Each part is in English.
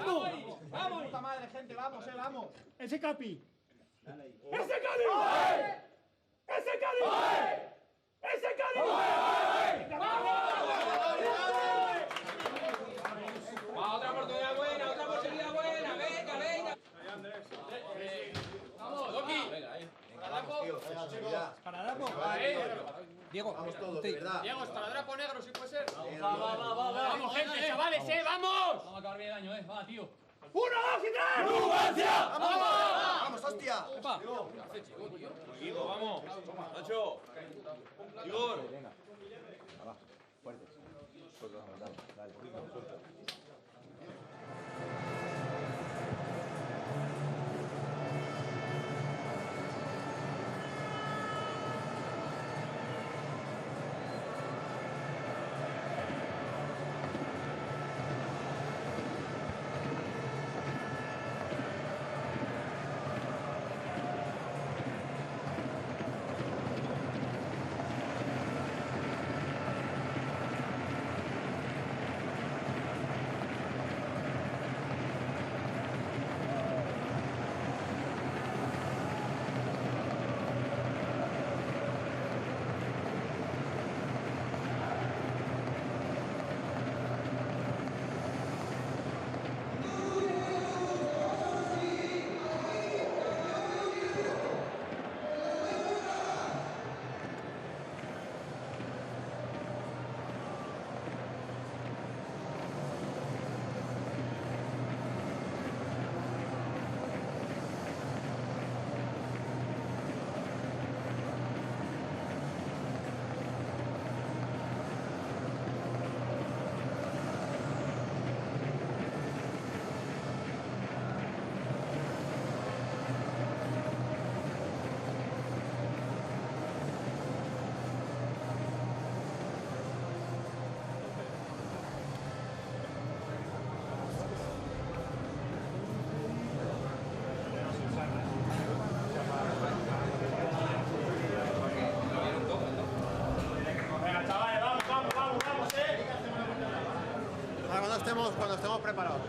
¡Jugando! ¡Vamos! ¡Puta madre, gente! ¡Vamos, vamos! ¡Ese Capi! ¡Ese Cádiz! ¡Ese Cádiz! ¡Ese Cádiz! Otra oportunidad buena, otra oportunidad buena. Venga, venga. Vamos, Doki. Esparadrapo. Diego, vamos todos, de verdad. Diego, esparadrapo negro, si puede ser. Vamos, gente, chavales, vamos. Vamos a acabar bien el año, va, tío. 1, 2 y 3. ¡Numancia! ¡Vamos, hostia! Diego, vamos. Nacho. Igor. Venga. Va, fuerte. Dale, suelta. Cuando estemos preparados.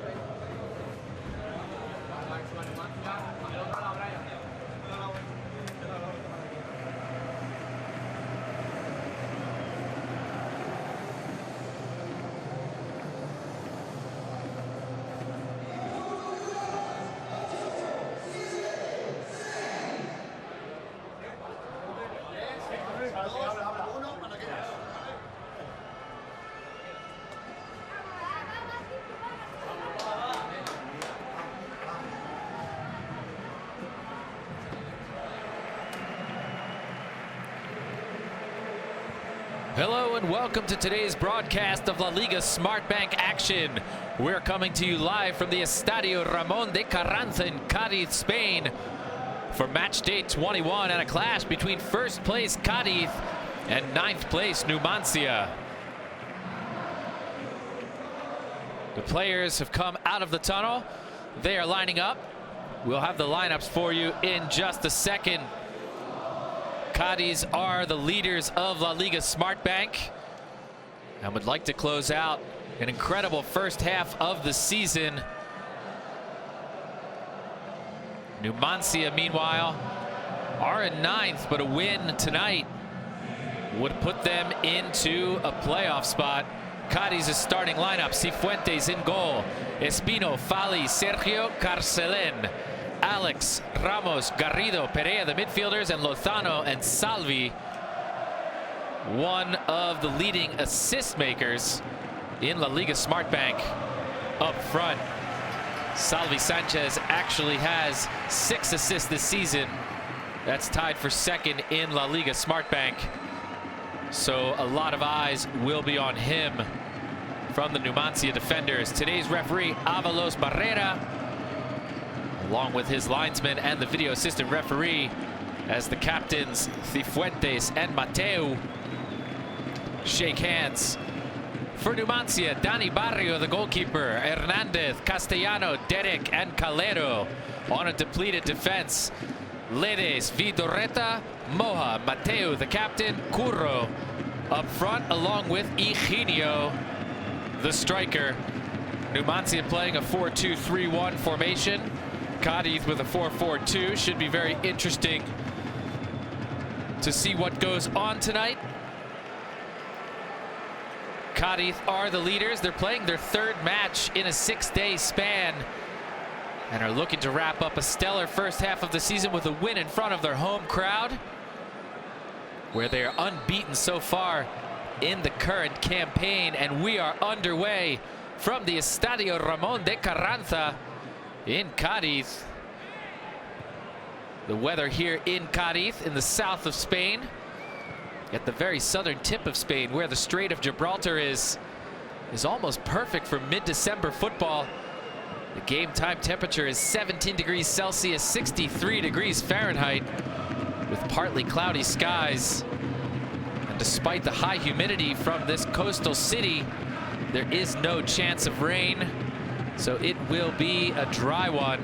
Hello and welcome to today's broadcast of La Liga Smart Bank action. We're coming to you live from the Estadio Ramón de Carranza in Cádiz, Spain for match day 21 and a clash between first place Cádiz and 9th place Numancia. The players have come out of the tunnel. They are lining up. We'll have the lineups for you in just a second. Cádiz are the leaders of La Liga Smart Bank and would like to close out an incredible first half of the season. Numancia, meanwhile, are in 9th, but a win tonight would put them into a playoff spot. Cádiz's starting lineup: Cifuentes in goal, Espino, Fali, Sergio, Carcelen, Alex, Ramos, Garrido, Perea, the midfielders, and Lozano and Salvi, one of the leading assist makers in La Liga Smart Bank up front. Salvi Sanchez actually has 6 assists this season. That's tied for second in La Liga Smart Bank. So a lot of eyes will be on him from the Numancia defenders. Today's referee, Avalos Barrera, along with his linesman and the video assistant referee, as the captains Cifuentes and Mateu shake hands. For Numancia, Dani Barrio, the goalkeeper, Hernandez, Castellano, Derek, and Calero on a depleted defense. Ledes, Vidorreta, Moja, Mateu, the captain, Curro up front, along with Eugenio, the striker. Numancia playing a 4-2-3-1 formation. Cádiz with a 4-4-2. Should be very interesting to see what goes on tonight. Cádiz are the leaders. They're playing their third match in a 6-day span and are looking to wrap up a stellar first half of the season with a win in front of their home crowd, where they are unbeaten so far in the current campaign. And we are underway from the Estadio Ramón de Carranza in Cádiz. The weather here in Cádiz, in the south of Spain, at the very southern tip of Spain, where the Strait of Gibraltar is almost perfect for mid-December football. The game time temperature is 17 degrees Celsius, 63 degrees Fahrenheit, with partly cloudy skies. And despite the high humidity from this coastal city, there is no chance of rain, so it will be a dry one,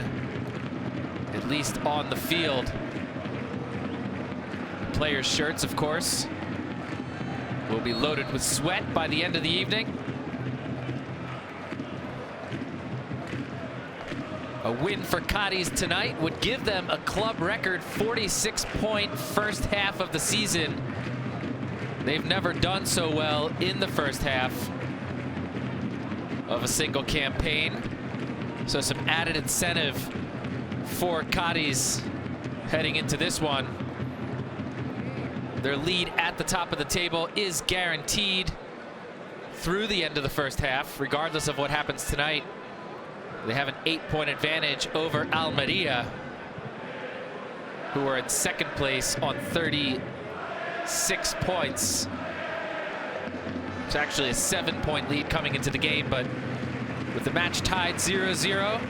at least on the field. Players' shirts, of course, will be loaded with sweat by the end of the evening. A win for Cádiz tonight would give them a club record 46-point first half of the season. They've never done so well in the first half of a single campaign. So some added incentive for Cádiz heading into this one. Their lead at the top of the table is guaranteed through the end of the first half, regardless of what happens tonight. They have an 8-point advantage over Almeria, who are in second place on 36 points. It's actually a 7-point lead coming into the game, but with the match tied 0-0,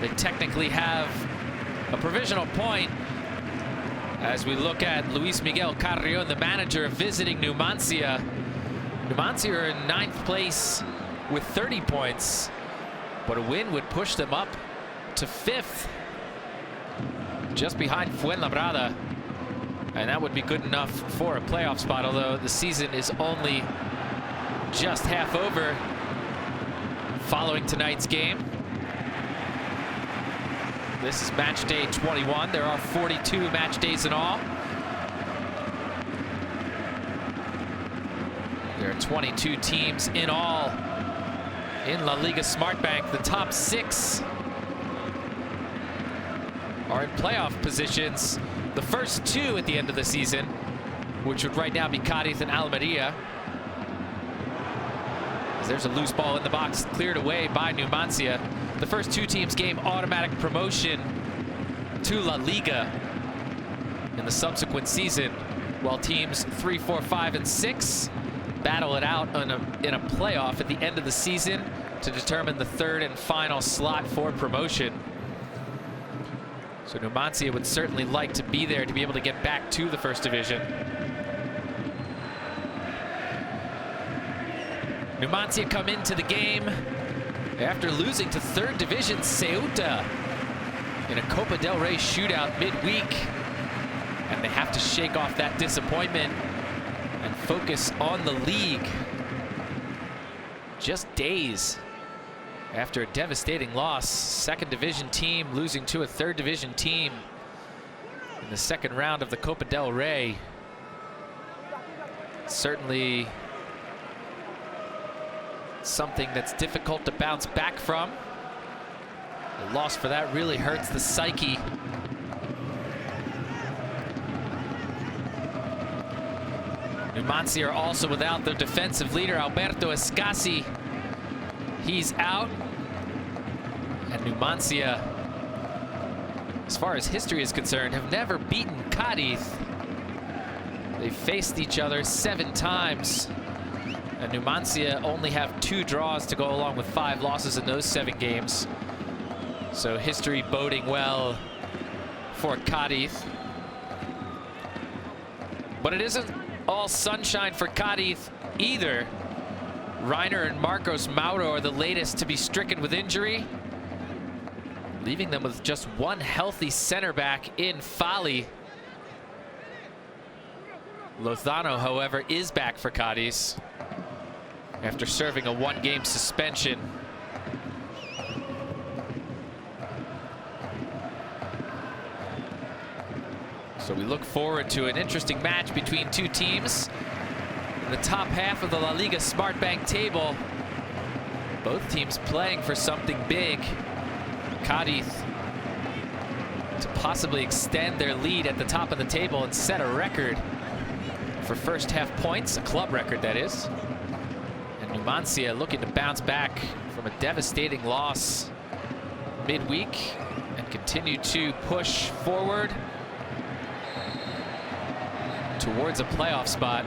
they technically have a provisional point. As we look at Luis Miguel Carrion, the manager, visiting Numancia. Numancia are in 9th place with 30 points. But a win would push them up to 5th, just behind Fuenlabrada. And that would be good enough for a playoff spot, although the season is only just half over following tonight's game. This is match day 21. There are 42 match days in all. There are 22 teams in all in La Liga Smartbank. The top 6 are in playoff positions. The first 2 at the end of the season, which would right now be Cádiz and Almeria. As there's a loose ball in the box, cleared away by Numancia. The first 2 teams gain automatic promotion to La Liga in the subsequent season, while teams 3, 4, 5, and 6 battle it out in a playoff at the end of the season to determine the 3rd and final slot for promotion. So Numancia would certainly like to be there to be able to get back to the first division. Numancia come into the game after losing to 3rd division Ceuta in a Copa del Rey shootout midweek. And they have to shake off that disappointment and focus on the league. Just days after a devastating loss, 2nd division team losing to a 3rd division team in the 2nd round of the Copa del Rey. Certainly something that's difficult to bounce back from. A loss for that really hurts the psyche. Numancia are also without their defensive leader, Alberto Escasi. He's out. And Numancia, as far as history is concerned, have never beaten Cádiz. They've faced each other 7 times. And Numancia only have 2 draws to go along with 5 losses in those 7 games. So history boding well for Cádiz. But it isn't all sunshine for Cádiz either. Reiner and Marcos Mauro are the latest to be stricken with injury, leaving them with just 1 healthy center back in Fali. Lozano, however, is back for Cádiz after serving a 1-game suspension. So we look forward to an interesting match between two teams in the top half of the La Liga Smart Bank table. Both teams playing for something big. Cádiz to possibly extend their lead at the top of the table and set a record for first half points, a club record that is. And Numancia looking to bounce back from a devastating loss midweek and continue to push forward towards a playoff spot.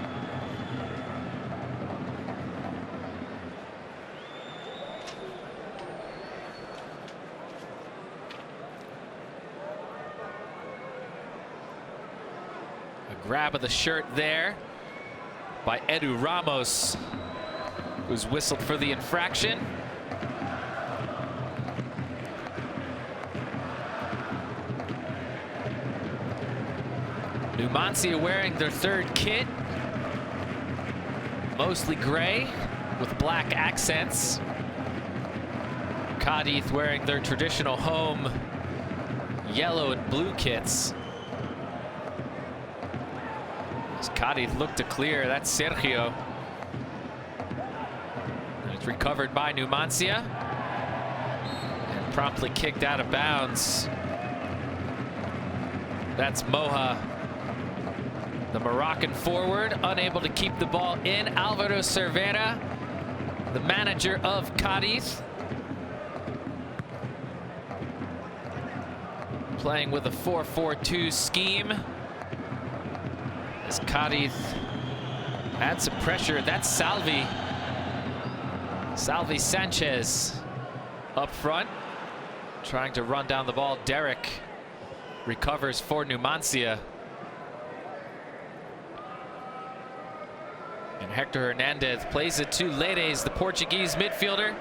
A grab of the shirt there by Edu Ramos, who's whistled for the infraction. Numancia wearing their third kit, mostly gray with black accents. Cádiz wearing their traditional home yellow and blue kits. As Cádiz look to clear, that's Sergio. And it's recovered by Numancia and promptly kicked out of bounds. That's Moha. The Moroccan forward unable to keep the ball in. Alvaro Cervera, the manager of Cádiz, playing with a 4-4-2 scheme. As Cádiz had some pressure. That's Salvi Sanchez up front, trying to run down the ball. Derek recovers for Numancia. And Hector Hernandez plays it to Ledes, the Portuguese midfielder.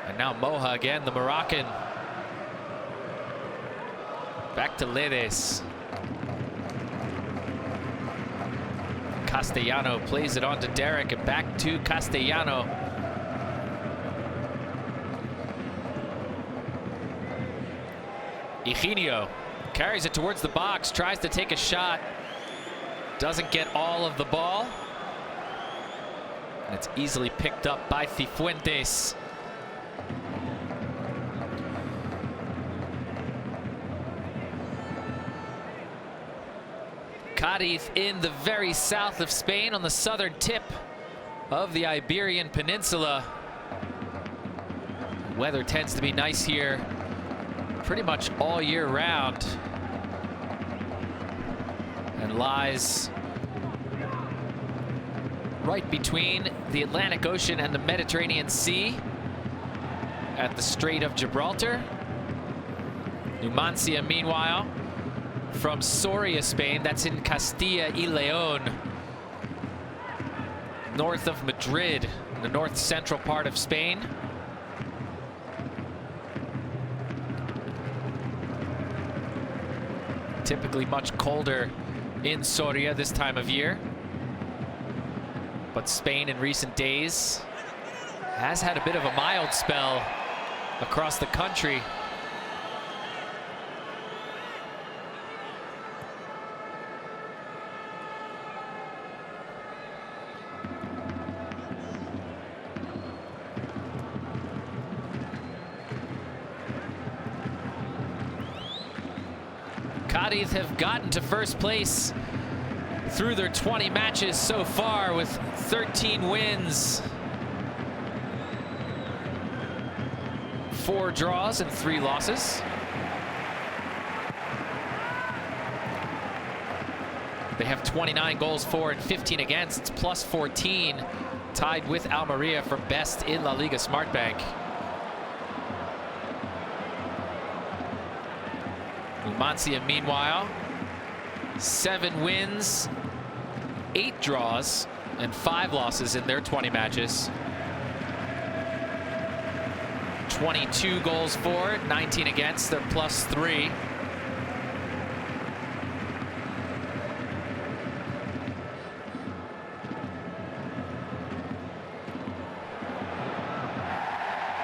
And now Moha again, the Moroccan. Back to Ledes. Castellano plays it on to Derek and back to Castellano. Eugenio carries it towards the box, tries to take a shot. Doesn't get all of the ball. And it's easily picked up by Cifuentes. Cádiz in the very south of Spain, on the southern tip of the Iberian Peninsula. Weather tends to be nice here pretty much all year round, and lies right between the Atlantic Ocean and the Mediterranean Sea at the Strait of Gibraltar. Numancia, meanwhile, from Soria, Spain, that's in Castilla y León, north of Madrid, the north central part of Spain. Typically much colder in Soria this time of year. But Spain in recent days has had a bit of a mild spell across the country. Cádiz have gotten to first place through their 20 matches so far with 13 wins, 4 draws and 3 losses. They have 29 goals for and 15 against. It's plus 14, tied with Almeria for best in La Liga Smart Bank. Numancia, meanwhile, 7 wins, 8 draws, and 5 losses in their 20 matches. 22 goals for, 19 against. They're plus 3.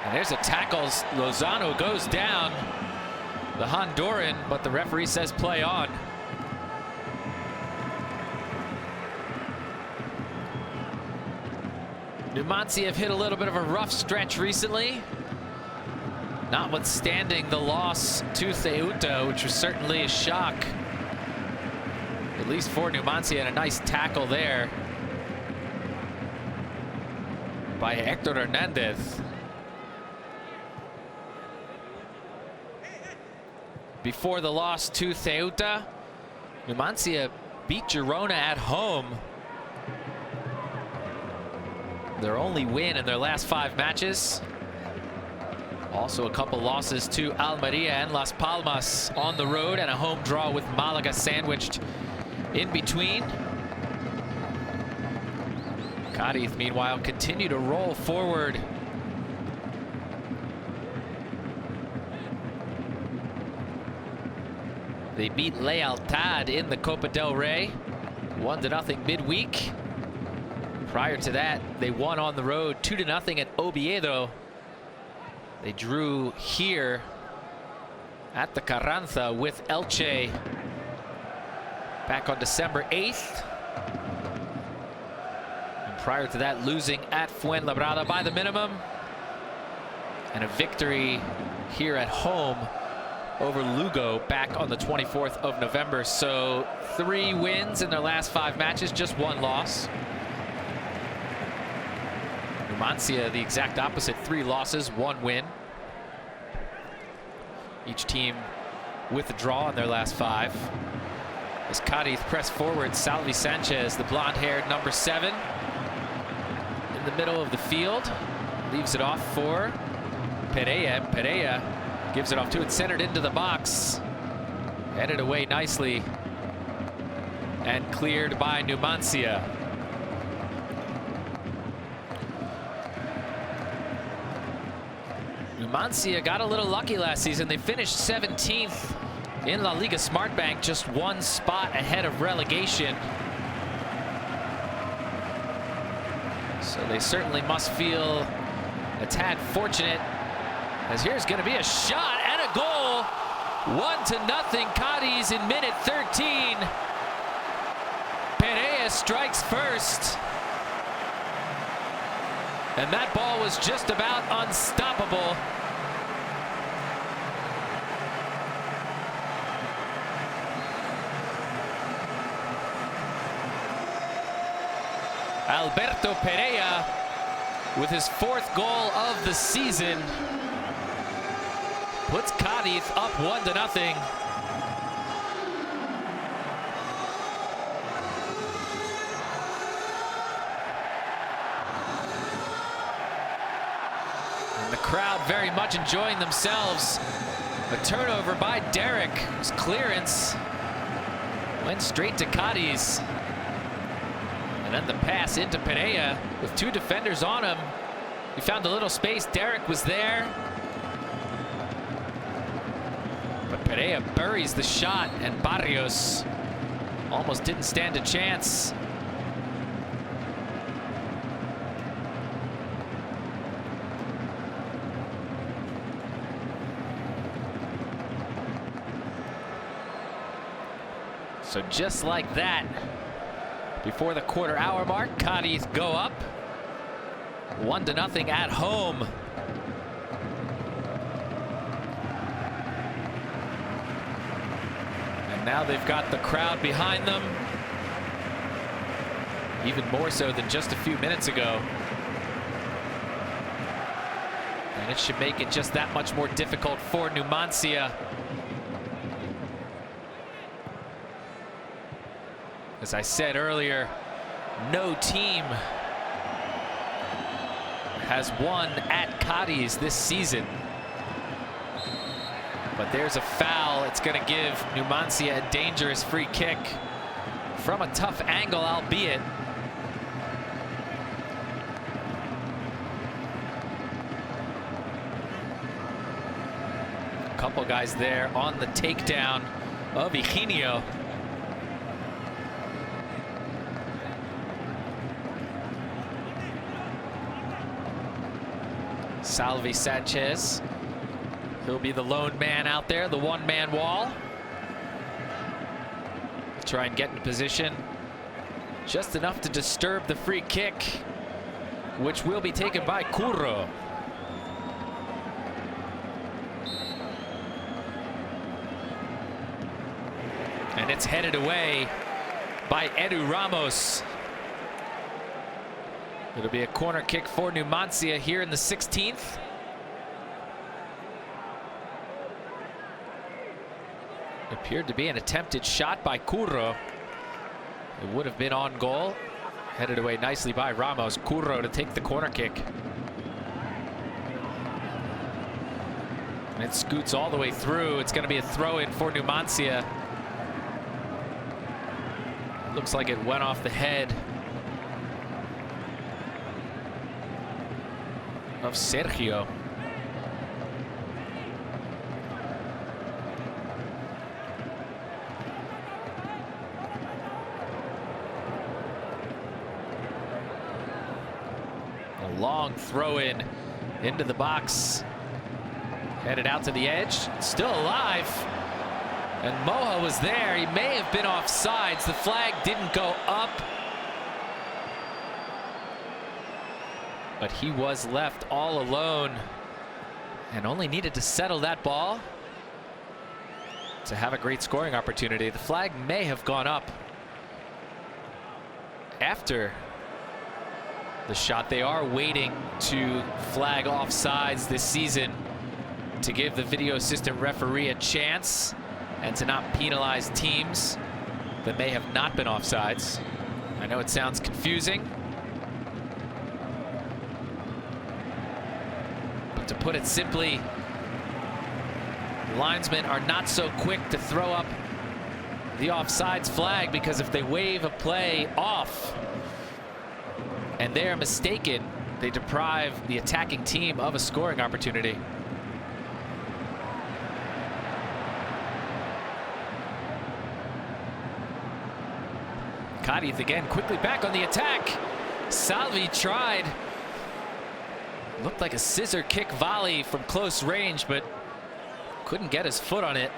And there's a tackle. Lozano goes down, the Honduran, but the referee says play on. Numancia have hit a little bit of a rough stretch recently, notwithstanding the loss to Ceuta, which was certainly a shock, at least for Numancia, and a nice tackle there by Hector Hernandez. Before the loss to Ceuta, Numancia beat Girona at home. Their only win in their last 5 matches. Also a couple losses to Almeria and Las Palmas on the road, and a home draw with Malaga sandwiched in between. Cádiz, meanwhile, continue to roll forward. They beat Lealtad in the Copa del Rey, 1-0 midweek. Prior to that, they won on the road 2-0 at Oviedo. They drew here at the Carranza with Elche back on December 8th. And prior to that, losing at Fuenlabrada by the minimum. And a victory here at home over Lugo back on the 24th of November. So 3 wins in their last 5 matches, just 1 loss. Numancia, the exact opposite, 3 losses, 1 win. Each team with a draw in their last 5. As Cádiz press forward, Salvi Sanchez, the blonde-haired number 7, in the middle of the field, leaves it off for Pereira. Pereira gives it off to it, centered into the box, headed away nicely, and cleared by Numancia. Numancia got a little lucky last season. They finished 17th in La Liga Smartbank, just 1 spot ahead of relegation. So they certainly must feel a tad fortunate, as here's going to be a shot and a goal. 1-0 Cádiz in minute 13. Pereira strikes first. And that ball was just about unstoppable. Alberto Pereira with his 4th goal of the season puts Cádiz up 1-0. And the crowd very much enjoying themselves. A turnover by Derek, whose clearance went straight to Cádiz. And then the pass into Pereira with 2 defenders on him. He found a little space. Derek was there. But Pereira buries the shot, and Barrios almost didn't stand a chance. So just like that, before the quarter-hour mark, Cádiz go up 1-0 at home. And now they've got the crowd behind them, even more so than just a few minutes ago. And it should make it just that much more difficult for Numancia. As I said earlier, no team has won at Cádiz this season. But there's a foul. It's going to give Numancia a dangerous free kick from a tough angle, albeit. A couple guys there on the takedown of Eugenio. Salvi Sanchez, he'll be the lone man out there, the 1-man wall. Try and get in position just enough to disturb the free kick. which will be taken by Curro. And it's headed away by Edu Ramos. It'll be a corner kick for Numancia here in the 16th. It appeared to be an attempted shot by Curro. It would have been on goal. Headed away nicely by Ramos. Curro to take the corner kick. And it scoots all the way through. It's going to be a throw-in for Numancia. Looks like it went off the head of Sergio. A long throw-in into the box. Headed out to the edge. Still alive. And Moha was there. He may have been offsides. The flag didn't go up. But he was left all alone and only needed to settle that ball to have a great scoring opportunity. The flag may have gone up after the shot. They are waiting to flag offsides this season to give the video assistant referee a chance and to not penalize teams that may have not been offsides. I know it sounds confusing, but to put it simply, linesmen are not so quick to throw up the offsides flag, because if they wave a play off and they're mistaken, they deprive the attacking team of a scoring opportunity. Cádiz again quickly back on the attack. Salvi tried. Looked like a scissor kick volley from close range, but couldn't get his foot on it.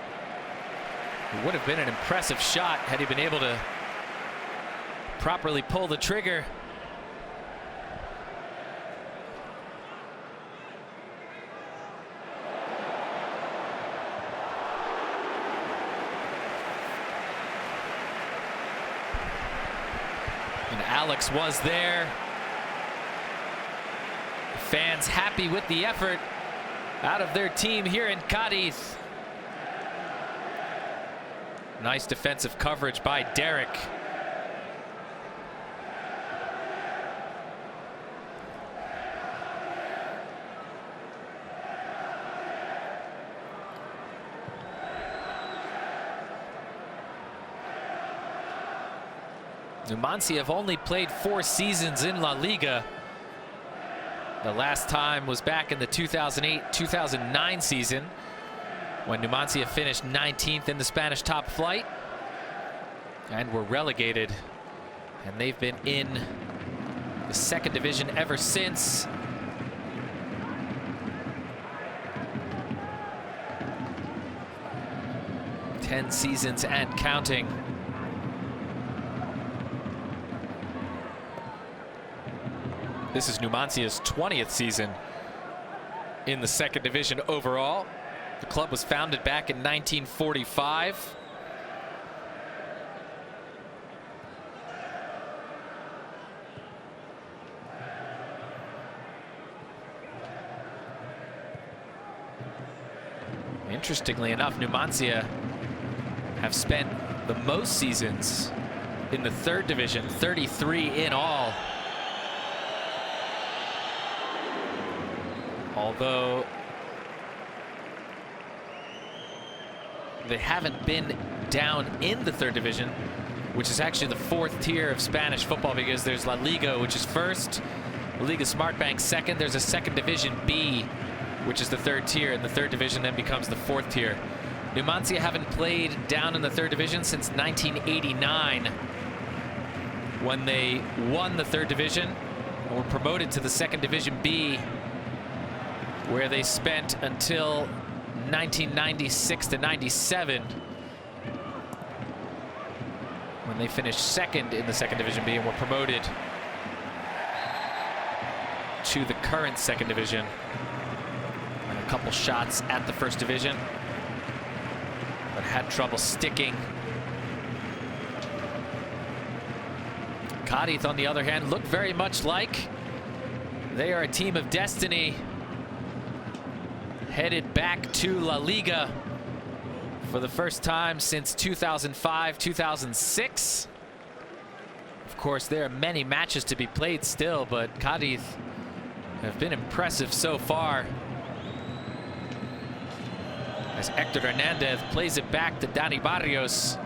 It would have been an impressive shot had he been able to properly pull the trigger. Alex was there. Fans happy with the effort out of their team here in Cádiz. Nice defensive coverage by Derek. Numancia have only played 4 seasons in La Liga. The last time was back in the 2008-2009 season, when Numancia finished 19th in the Spanish top flight and were relegated. And they've been in the 2nd division ever since. Ten seasons and counting. This is Numancia's 20th season in the 2nd division overall. The club was founded back in 1945. Interestingly enough, Numancia have spent the most seasons in the 3rd division, 33 in all. Although they haven't been down in the 3rd division, which is actually the 4th tier of Spanish football, because there's La Liga, which is 1st, La Liga Smartbank 2nd, there's a 2nd division B, which is the 3rd tier, and the 3rd division then becomes the 4th tier. Numancia haven't played down in the 3rd division since 1989, when they won the 3rd division and were promoted to the 2nd division B, where they spent until 1996 to 97, when they finished 2nd in the 2nd division B and were promoted to the current second division. And a couple shots at the first division, but had trouble sticking. Cádiz, on the other hand, looked very much like they are a team of destiny, headed back to La Liga for the first time since 2005, 2006. Of course, there are many matches to be played still, but Cádiz have been impressive so far. As Hector Hernandez plays it back to Dani Barrios.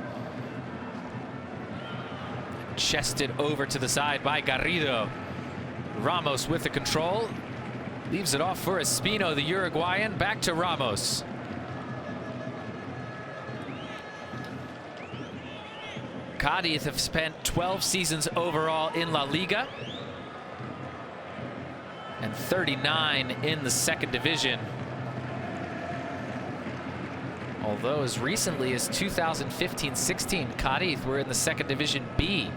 Chested over to the side by Garrido. Ramos with the control. Leaves it off for Espino, the Uruguayan. Back to Ramos. Cádiz have spent 12 seasons overall in La Liga and 39 in the second division. Although as recently as 2015-16, Cádiz were in the second division B,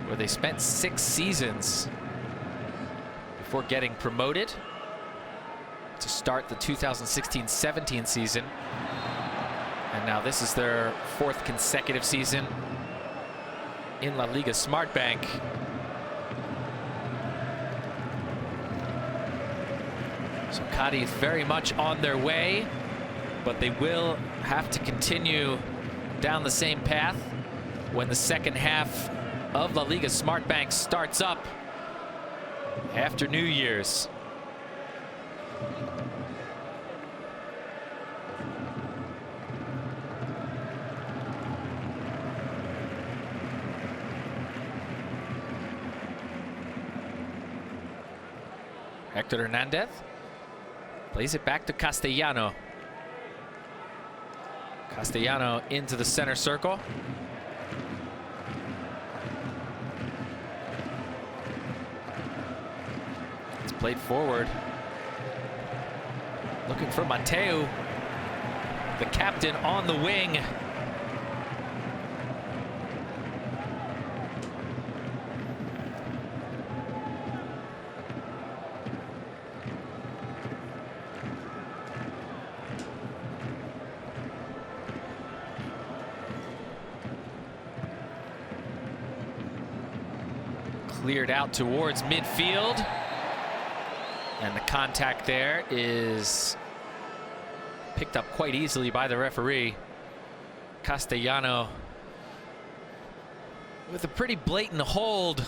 where they spent 6 seasons before getting promoted to start the 2016-17 season. And now this is their 4th consecutive season in La Liga Smart Bank. So Cádiz very much on their way, but they will have to continue down the same path when the second half of La Liga Smart Bank starts up after New Year's. Hector Hernandez plays it back to Castellano. Castellano into the center circle. It's played forward. Looking for Mateu, the captain, on the wing. Cleared out towards midfield, and the contact there is picked up quite easily by the referee. Castellano with a pretty blatant hold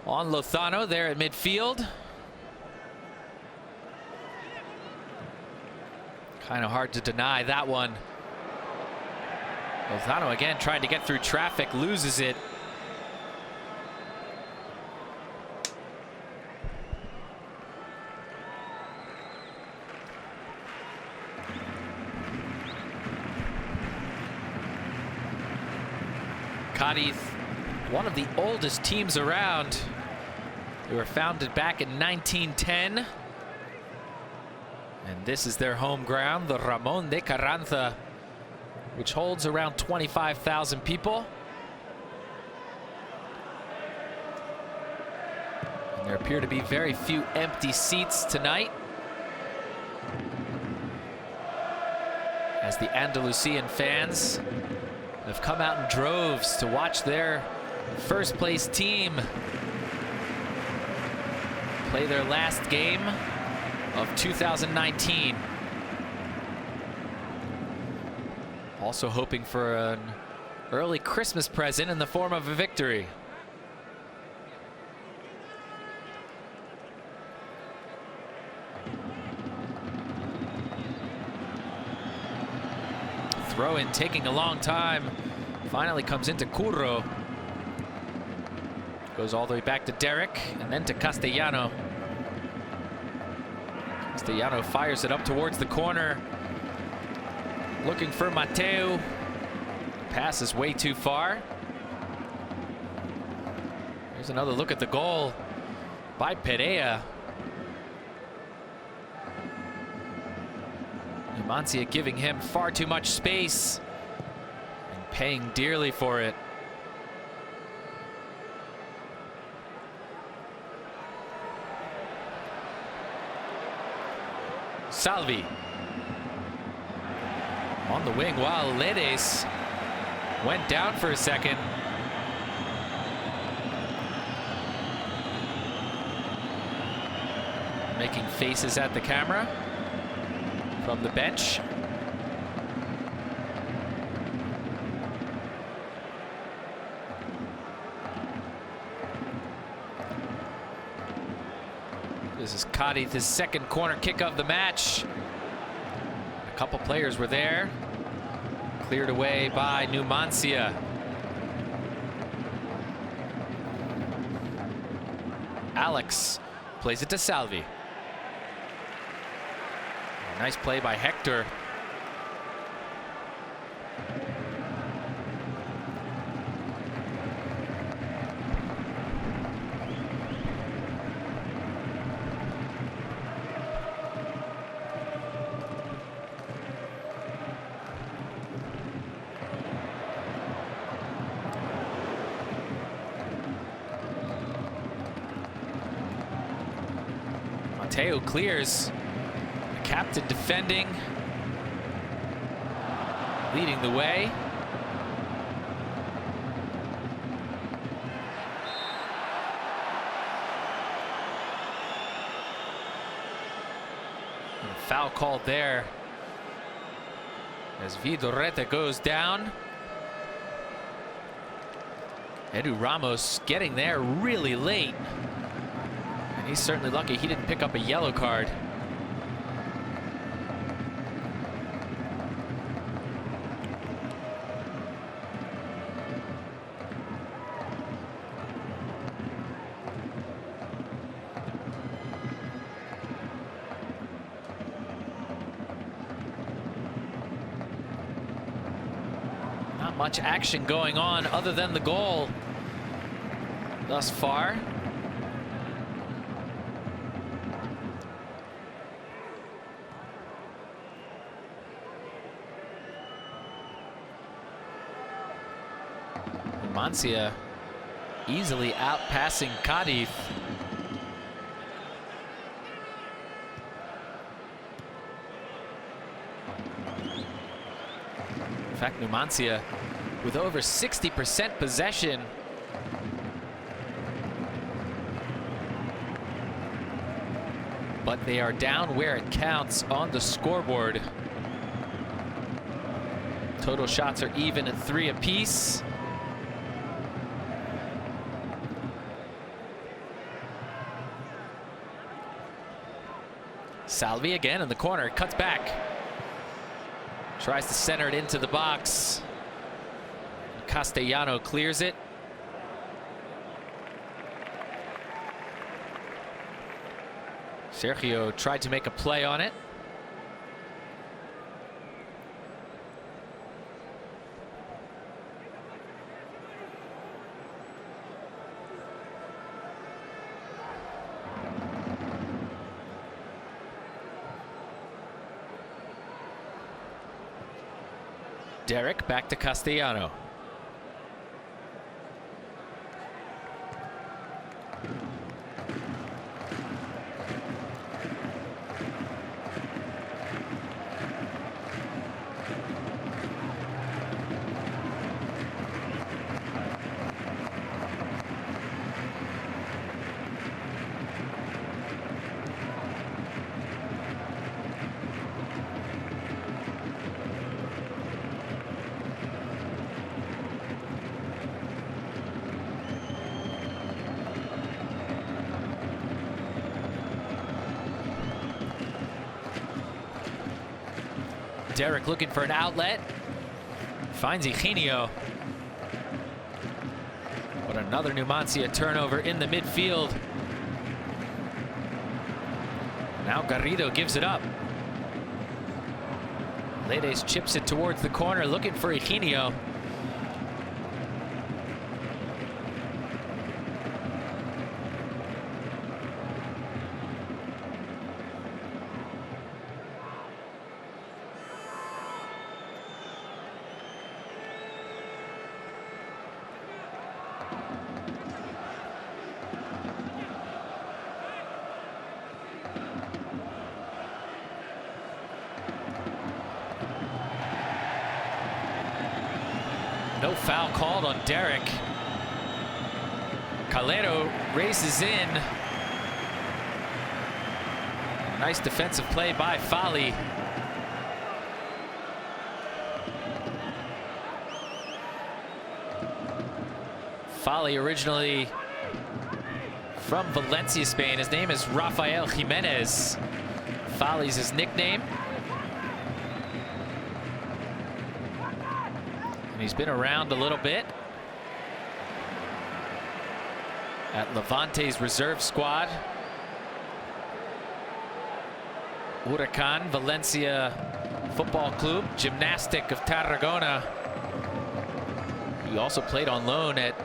on Lozano there at midfield. Kind of hard to deny that one. Lozano again trying to get through traffic, loses it. Cádiz, one of the oldest teams around. They were founded back in 1910. And this is their home ground, the Ramón de Carranza, which holds around 25,000 people. And there appear to be very few empty seats tonight, as the Andalusian fans have come out in droves to watch their first place team play their last game of 2019. Also hoping for an early Christmas present in the form of a victory. Throw in taking a long time. Finally comes into Curro. Goes all the way back to Derek and then to Castellano. Castellano fires it up towards the corner. Looking for Mateu. Pass is way too far. Here's another look at the goal by Perea. Numancia giving him far too much space and paying dearly for it. Salvi on the wing while Ledes went down for a second. Making faces at the camera from the bench. This is Cádiz' second corner kick of the match. A couple players were there. Cleared away by Numancia. Alex plays it to Salvi. A nice play by Hector. Mateo clears. The captain defending. Leading the way. And a foul called there as Vidorreta goes down. Edu Ramos getting there really late. And he's certainly lucky he didn't pick up a yellow card. Not much action going on other than the goal thus far. Numancia easily outpassing Cádiz. In fact, Numancia with over 60% possession. But they are down where it counts on the scoreboard. Total shots are even at 3 apiece. Salvi again in the corner, cuts back. Tries to center it into the box. Castellano clears it. Sergio tried to make a play on it. Derek back to Castellano. Derek looking for an outlet. Finds Eugenio. But another Numancia turnover in the midfield. Now Garrido gives it up. Ledes chips it towards the corner, looking for Eugenio. No foul called on Derek. Calero races in. Nice defensive play by Fali. Fali originally from Valencia, Spain. His name is Rafael Jimenez. Fali's his nickname. And he's been around a little bit at Levante's reserve squad. Huracan, Valencia Football Club, Gymnastic of Tarragona. He also played on loan at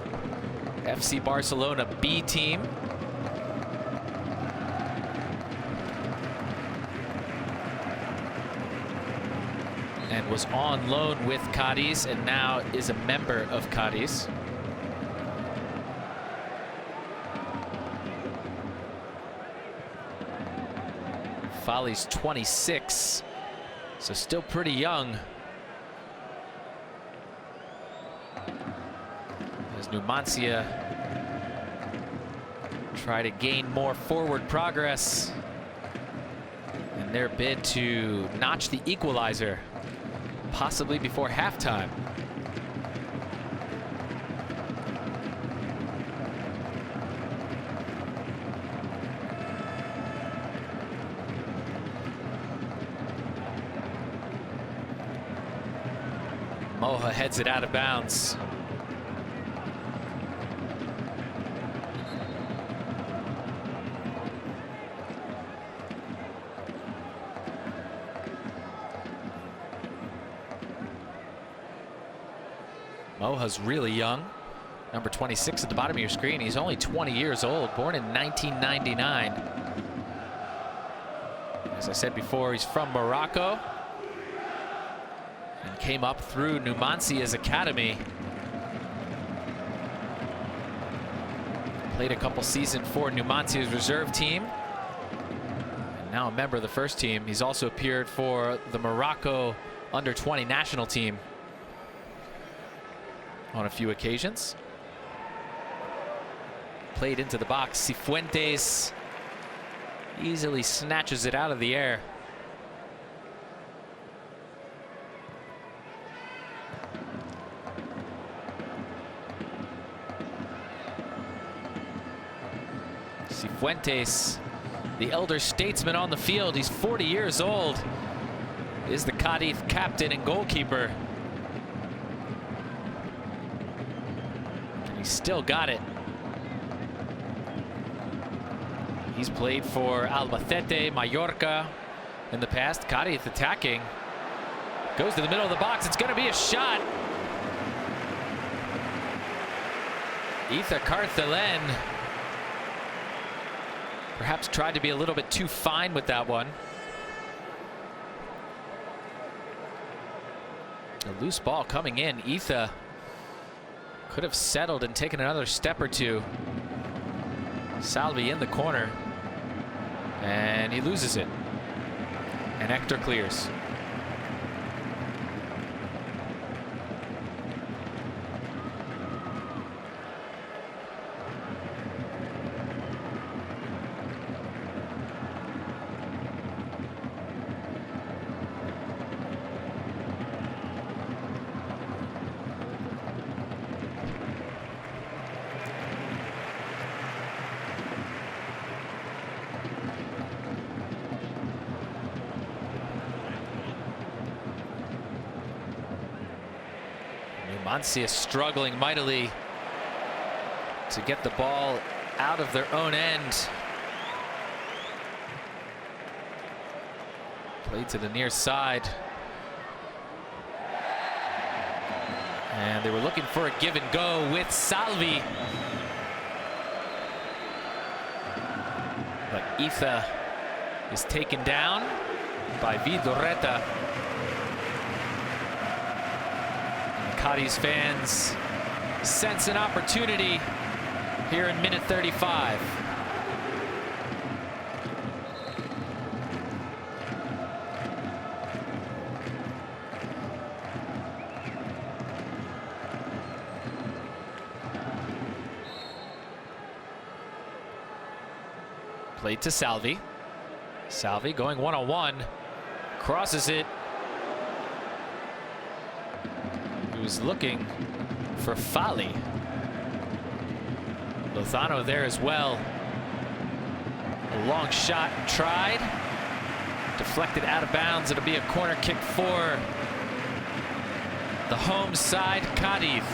FC Barcelona B team. And was on loan with Cádiz and now is a member of Cádiz. Fali's 26, so still pretty young. As Numancia try to gain more forward progress in their bid to notch the equalizer, possibly before halftime. Moha heads it out of bounds. Moha's really young. Number 26 at the bottom of your screen. He's only 20 years old, born in 1999. As I said before, he's from Morocco and came up through Numancia's academy. Played a couple seasons for Numancia's reserve team. And now a member of the first team. He's also appeared for the Morocco under-20 national team on a few occasions. Played into the box. Cifuentes easily snatches it out of the air. Cifuentes, the elder statesman on the field. He's 40 years old. Is the Cádiz captain and goalkeeper. He's still got it. He's played for Albacete, Mallorca in the past. Cádiz attacking. Goes to the middle of the box. It's going to be a shot. Etha Carthelen perhaps tried to be a little bit too fine with that one. A loose ball coming in. Etha could have settled and taken another step or two. Salvi in the corner. And he loses it. And Hector clears. Numancia struggling mightily to get the ball out of their own end. Played to the near side. And they were looking for a give and go with Salvi. But Etha is taken down by Vidorreta. Cádiz fans sense an opportunity here in minute 35. Played to Salvi. Salvi going one-on-one. Crosses it. He was looking for Fali. Lozano there as well. A long shot tried. Deflected out of bounds. It'll be a corner kick for the home side, Cádiz.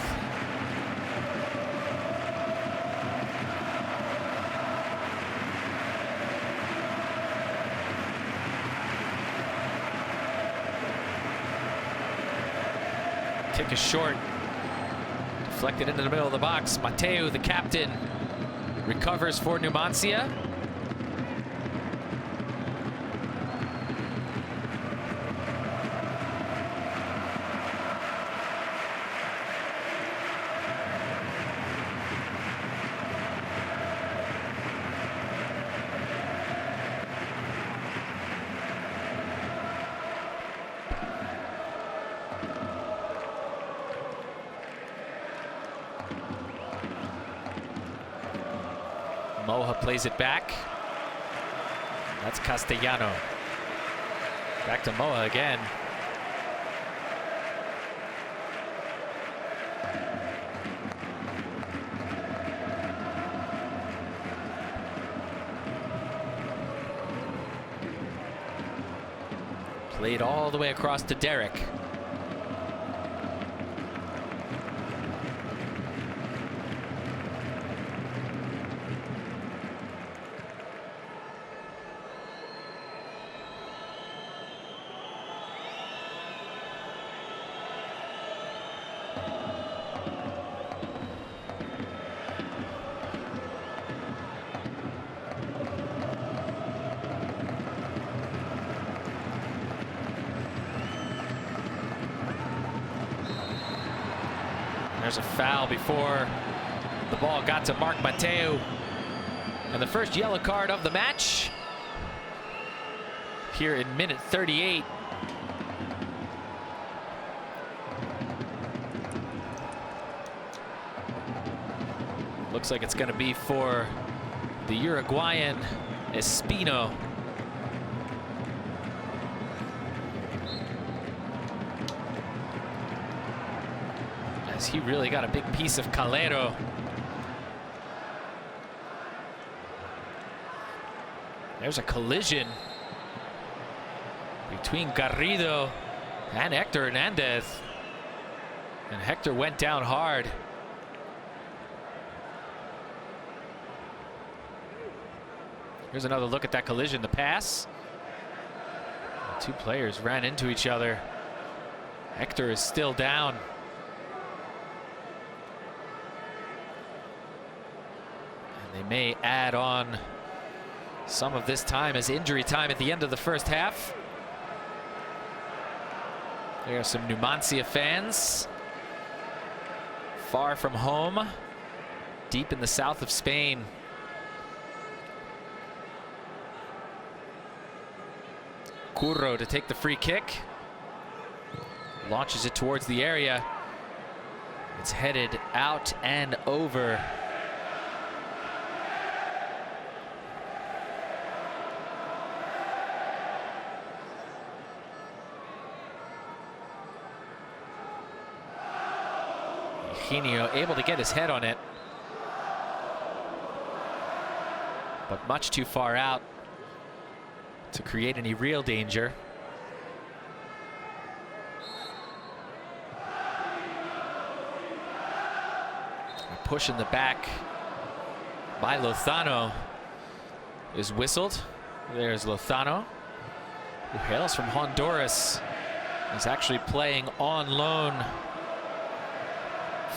Kick is short. Deflected into the middle of the box. Mateu, the captain, recovers for Numancia. Moha plays it back. That's Castellano. Back to Moha again. Played all the way across to Derek. There's a foul before the ball got to Mark Mateu. And the first yellow card of the match here in minute 38. Looks like it's going to be for the Uruguayan Espino. He really got a big piece of Calero. There's a collision between Garrido and Hector Hernandez. And Hector went down hard. Here's another look at that collision. The pass. The two players ran into each other. Hector is still down. They may add on some of this time as injury time at the end of the first half. There are some Numancia fans far from home, deep in the south of Spain. Curro to take the free kick. Launches it towards the area. It's headed out and over. Eugenio able to get his head on it, but much too far out to create any real danger. A push in the back by Lozano is whistled. There's Lozano, who hails from Honduras. He's actually playing on loan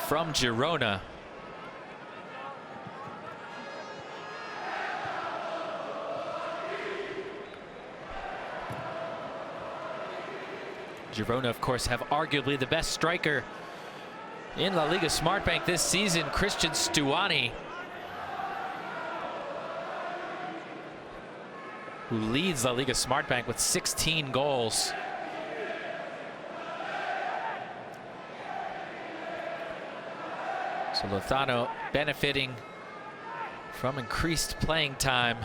from Girona. Girona, of course, have arguably the best striker in La Liga Smartbank this season, Christian Stuani, who leads La Liga Smartbank with 16 goals. So Lozano benefiting from increased playing time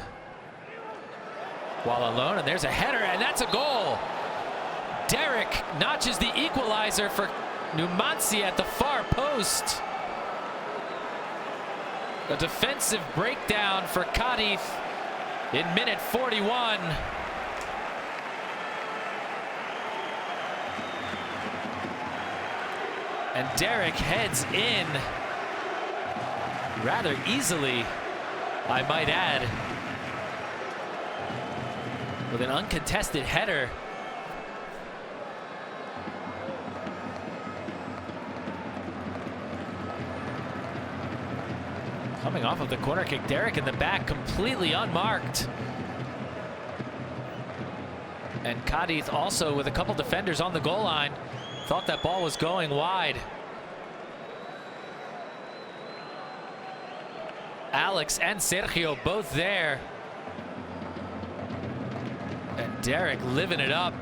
while alone, and there's a header, and that's a goal. Derek notches the equalizer for Numancia at the far post. A defensive breakdown for Cádiz in minute 41. And Derek heads in rather easily, I might add, with an uncontested header. Coming off of the corner kick, Derek in the back, completely unmarked. And Cádiz also with a couple defenders on the goal line. Thought that ball was going wide. Alex and Sergio both there. And Derek living it up.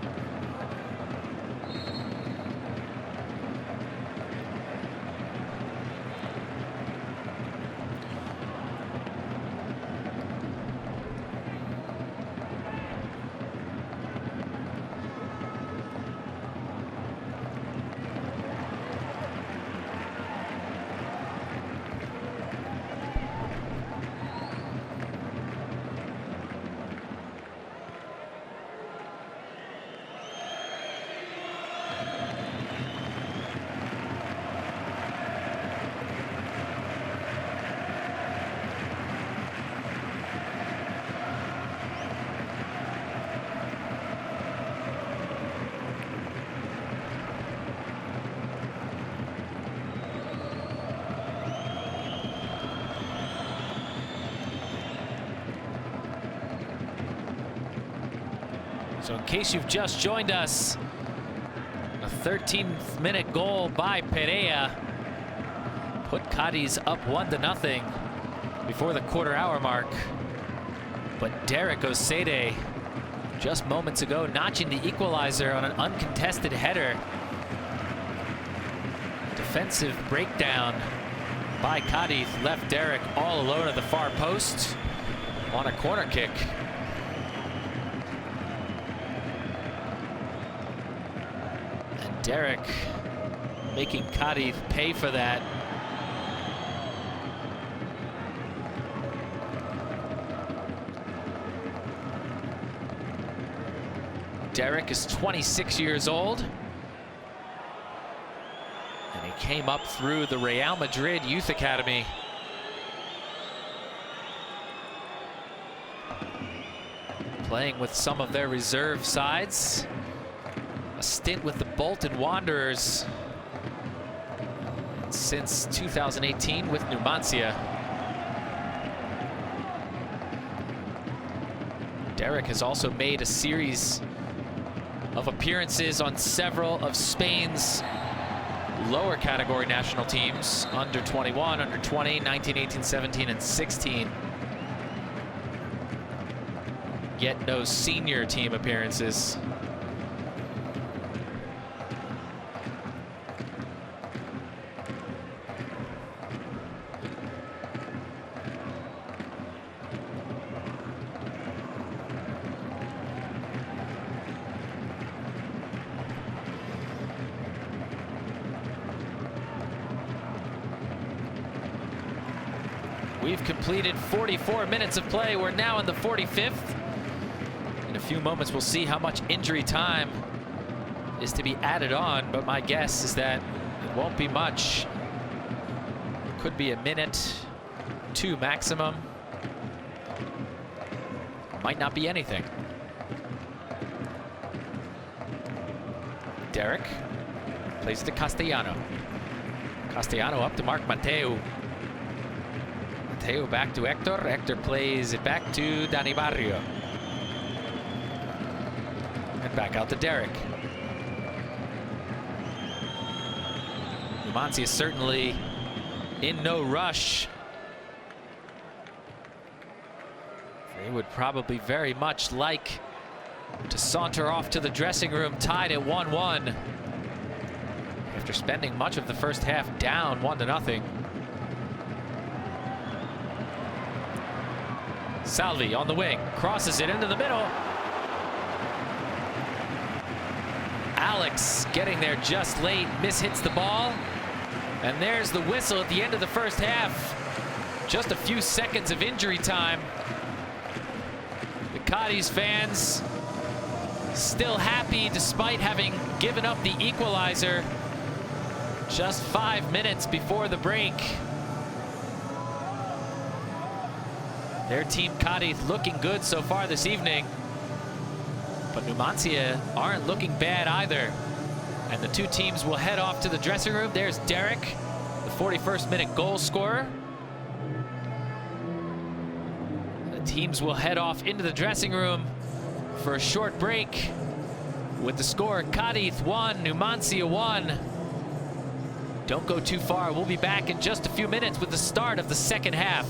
So in case you've just joined us, a 13th minute goal by Perea put Cádiz up 1-0 before the quarter-hour mark. But Derek Osede, just moments ago, notching the equalizer on an uncontested header. Defensive breakdown by Cádiz left Derek all alone at the far post on a corner kick. Derek making Cádiz pay for that. Derek is 26 years old. And he came up through the Real Madrid Youth Academy. Playing with some of their reserve sides. A stint with the Bolton Wanderers since 2018 with Numancia. Derek has also made a series of appearances on several of Spain's lower category national teams, under 21, under 20, 19, 18, 17, and 16. Yet no senior team appearances. We've completed 44 minutes of play. We're now in the 45th. In a few moments, we'll see how much injury time is to be added on, but my guess is that it won't be much. Could be a minute, 2 maximum. Might not be anything. Derek plays to Castellano. Castellano up to Marc Mateu. Mateu back to Hector. Hector plays it back to Dani Barrio. And back out to Derek. Numancia is certainly in no rush. They would probably very much like to saunter off to the dressing room tied at 1-1 after spending much of the first half down 1-0. Salvi on the wing, crosses it into the middle, Alex getting there just late, mishits the ball. And there's the whistle at the end of the first half. Just a few seconds of injury time. The Cádiz fans still happy despite having given up the equalizer just 5 minutes before the break. Their team Cádiz looking good so far this evening. But Numancia aren't looking bad either. And the two teams will head off to the dressing room. There's Derek, the 41st minute goal scorer. The teams will head off into the dressing room for a short break with the score Cádiz 1, Numancia 1. Don't go too far. We'll be back in just a few minutes with the start of the second half.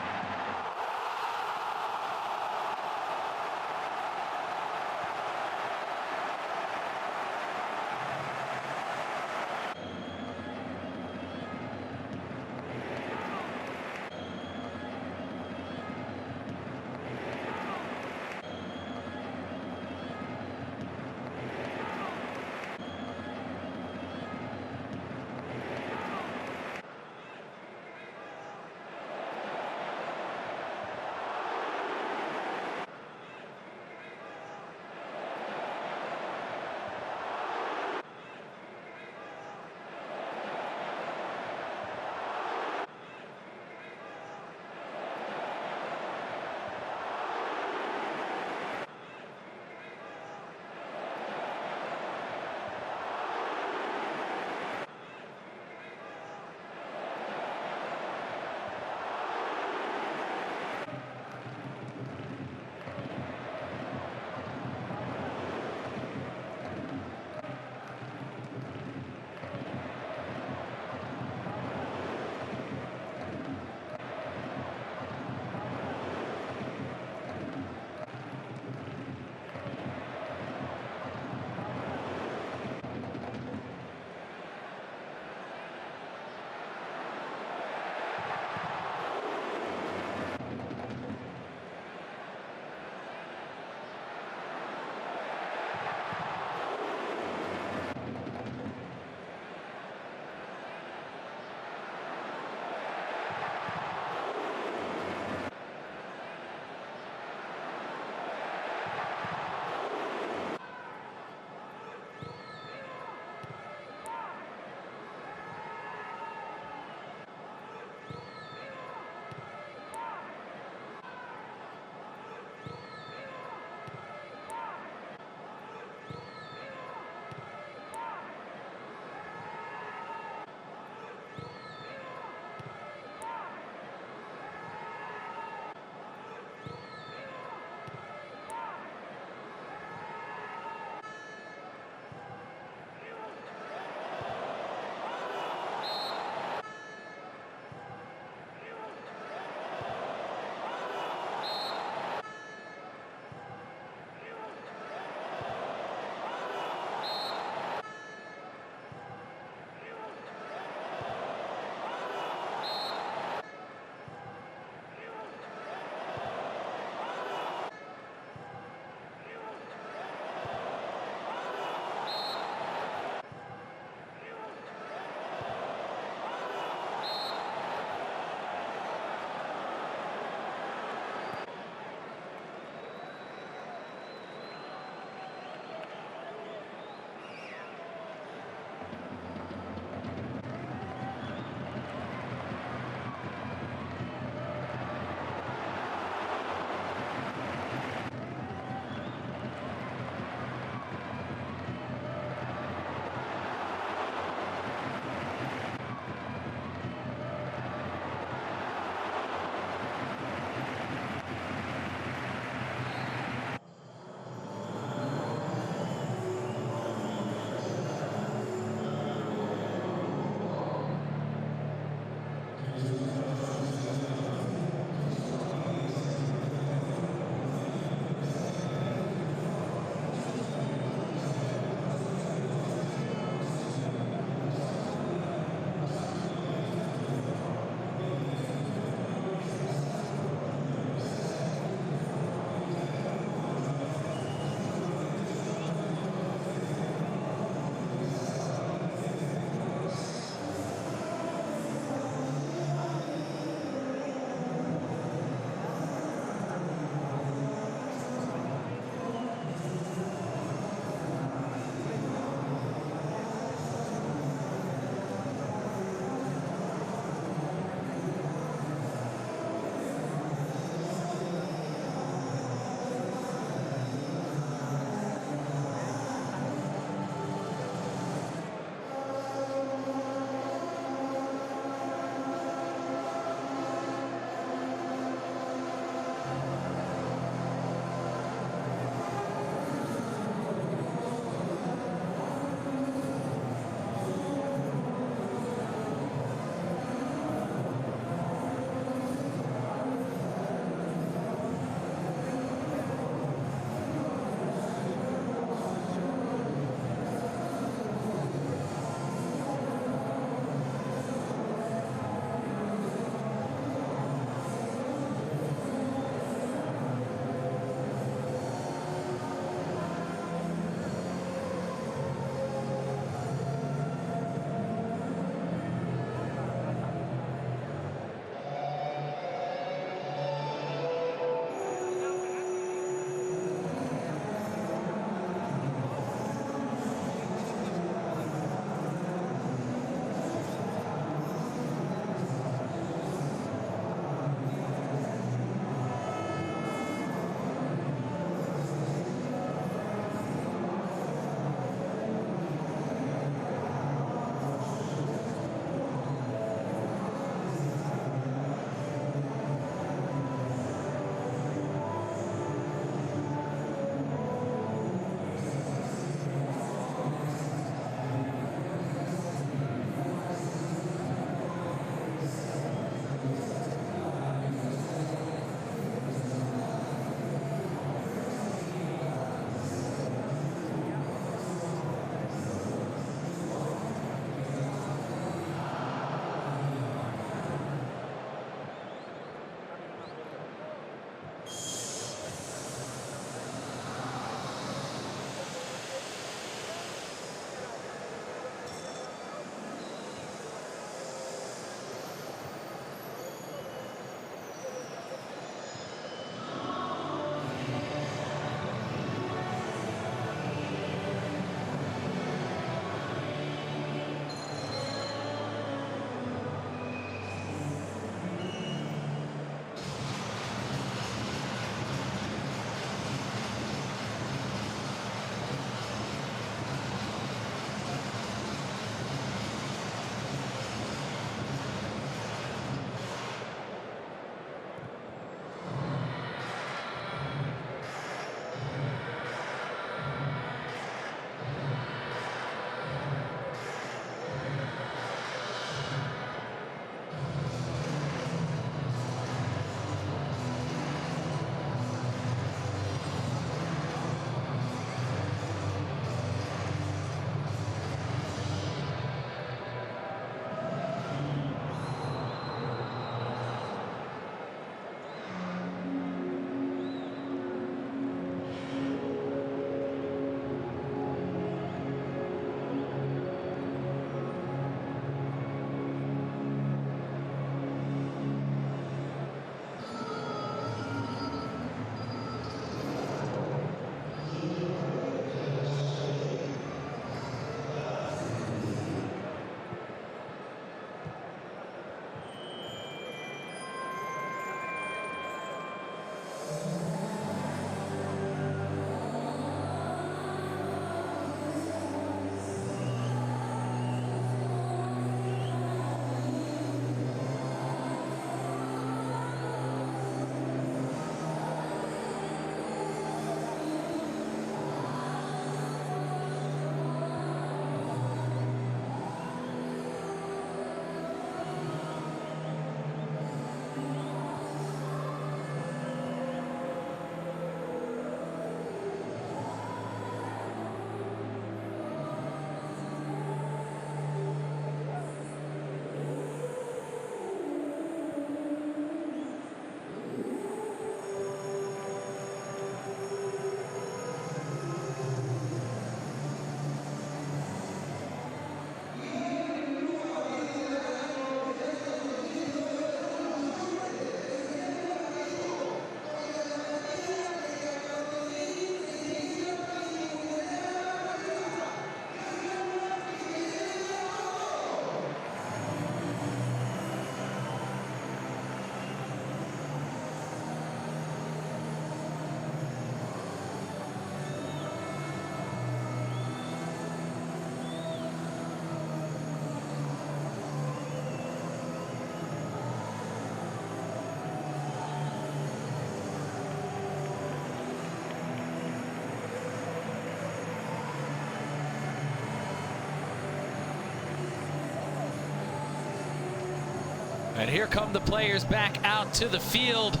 And here come the players back out to the field.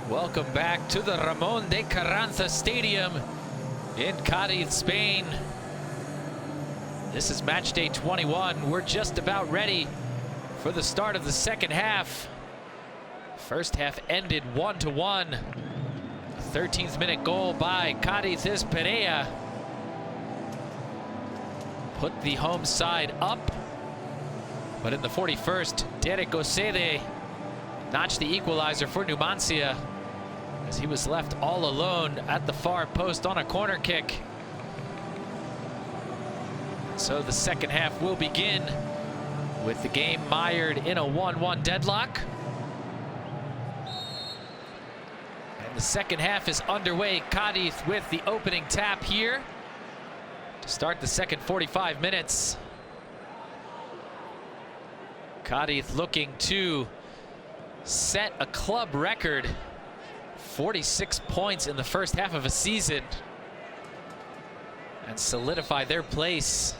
Welcome back to the Ramon de Carranza Stadium in Cádiz, Spain. This is match day 21. We're just about ready for the start of the second half. First half ended 1-1. 13th minute goal by Cádiz's Perea put the home side up. But in the 41st, Derek Osede notched the equalizer for Numancia as he was left all alone at the far post on a corner kick. So the second half will begin with the game mired in a 1-1 deadlock. And the second half is underway. Cádiz with the opening tap here to start the second 45 minutes. Cádiz looking to set a club record, 46 points in the first half of a season, and solidify their place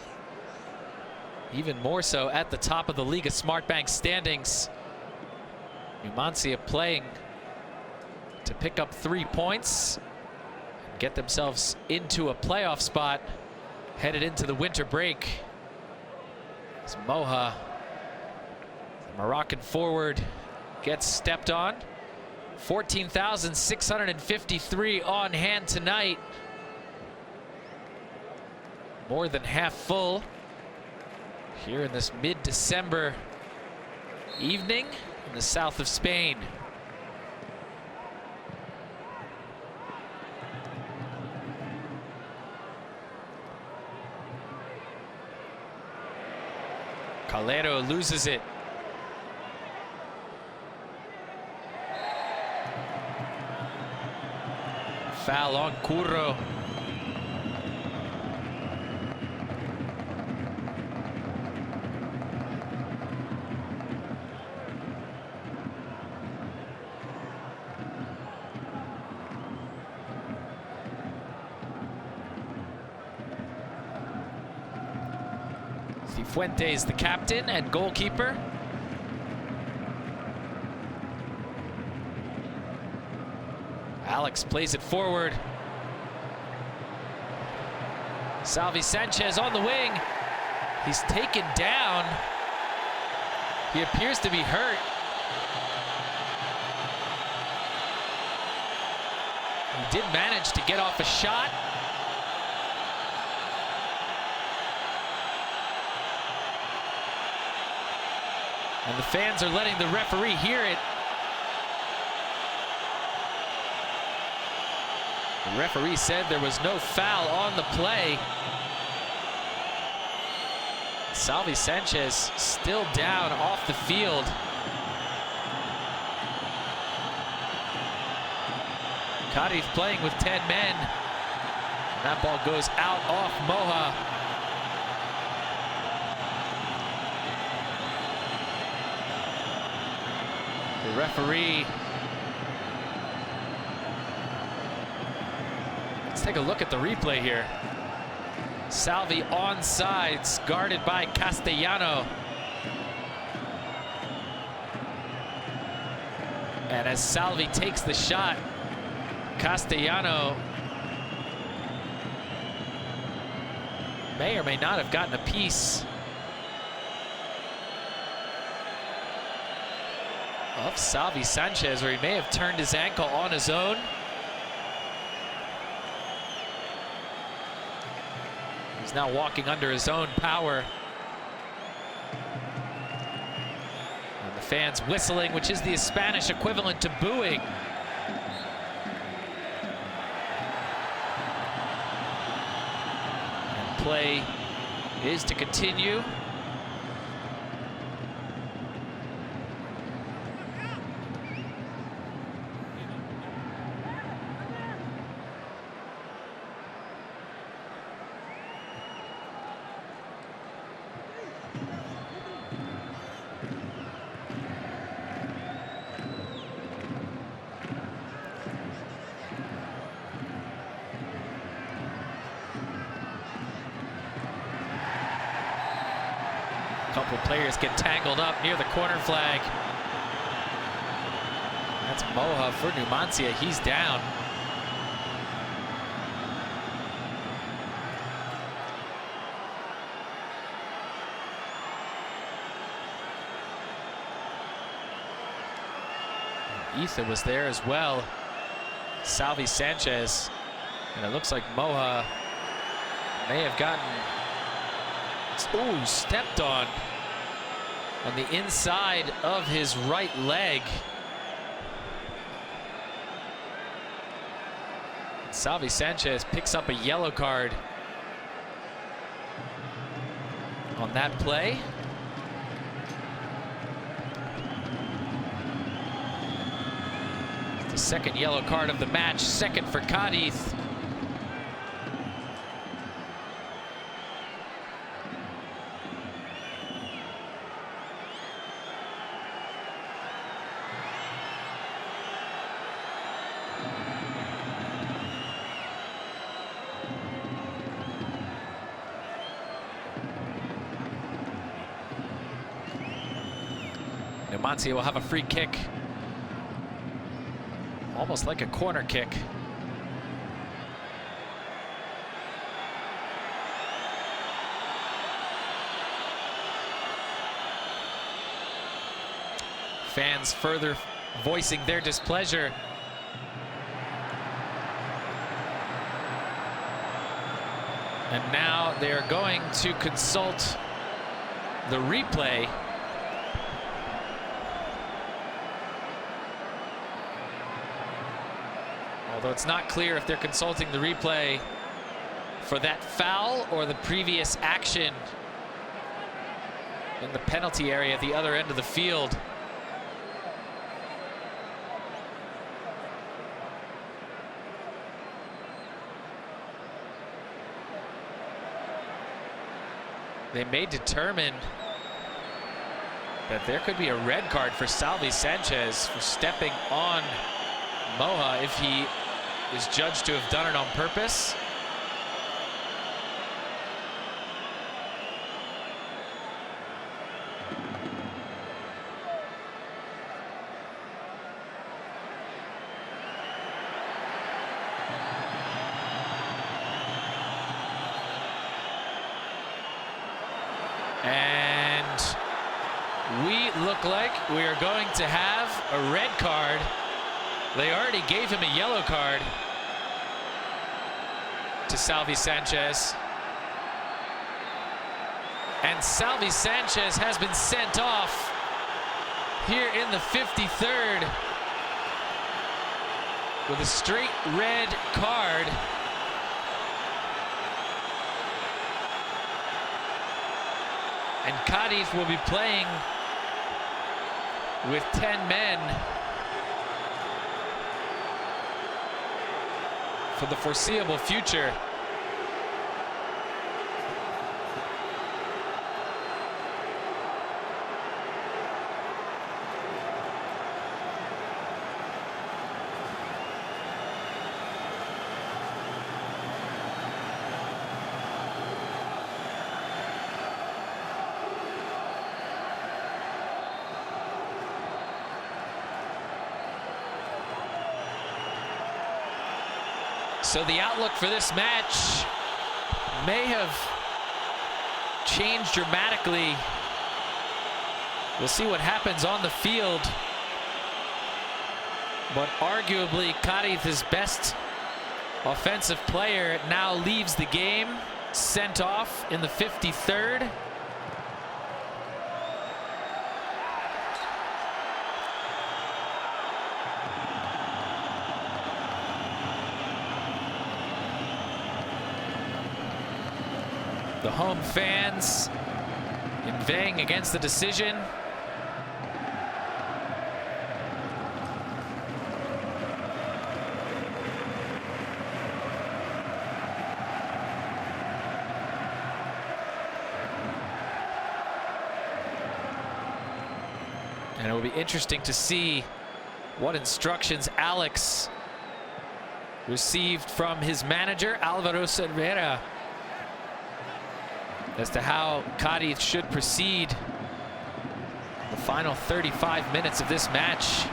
even more so at the top of the Liga Smartbank standings. Numancia playing to pick up 3 points and get themselves into a playoff spot headed into the winter break. As Moha, the Moroccan forward, gets stepped on. 14,653 on hand tonight. More than half full here in this mid-December evening in the south of Spain. Calero loses it. Foul on Curro. Cifuentes, the captain and goalkeeper. Alex plays it forward. Salvi Sanchez on the wing. He's taken down. He appears to be hurt. He did manage to get off a shot. And the fans are letting the referee hear it. The referee said there was no foul on the play. Salvi Sanchez still down off the field. Cádiz playing with 10 men. And that ball goes out off Moha. The referee. Let's take a look at the replay here. Salvi onsides, guarded by Castellano. And as Salvi takes the shot, Castellano may or may not have gotten a piece of Salvi Sanchez, or he may have turned his ankle on his own. He's now walking under his own power. And the fans whistling, which is the Spanish equivalent to booing. And play is to continue. players get tangled up near the corner flag. That's Moha for Numancia. He's down. Etha was there as well. Salvi Sanchez. And it looks like Moha may have gotten, stepped on the inside of his right leg. Salvi Sanchez picks up a yellow card on that play. The second yellow card of the match, second for Cádiz. Numancia will have a free kick. Almost like a corner kick. Fans further voicing their displeasure. And now they are going to consult the replay. Although it's not clear if they're consulting the replay for that foul or the previous action in the penalty area at the other end of the field. They may determine that there could be a red card for Salvi Sanchez for stepping on Moha if he is judged to have done it on purpose. And we look like we are going to have a red card. They already gave him a yellow card to Salvi Sanchez. And Salvi Sanchez has been sent off here in the 53rd with a straight red card. And Cádiz will be playing with 10 men for the foreseeable future. So the outlook for this match may have changed dramatically. We'll see what happens on the field. But arguably, Cádiz's best offensive player now leaves the game, sent off in the 53rd. The home fans inveighing against the decision. And it will be interesting to see what instructions Alex received from his manager, Álvaro Cervera, as to how Cádiz should proceed Final 35 minutes of this match.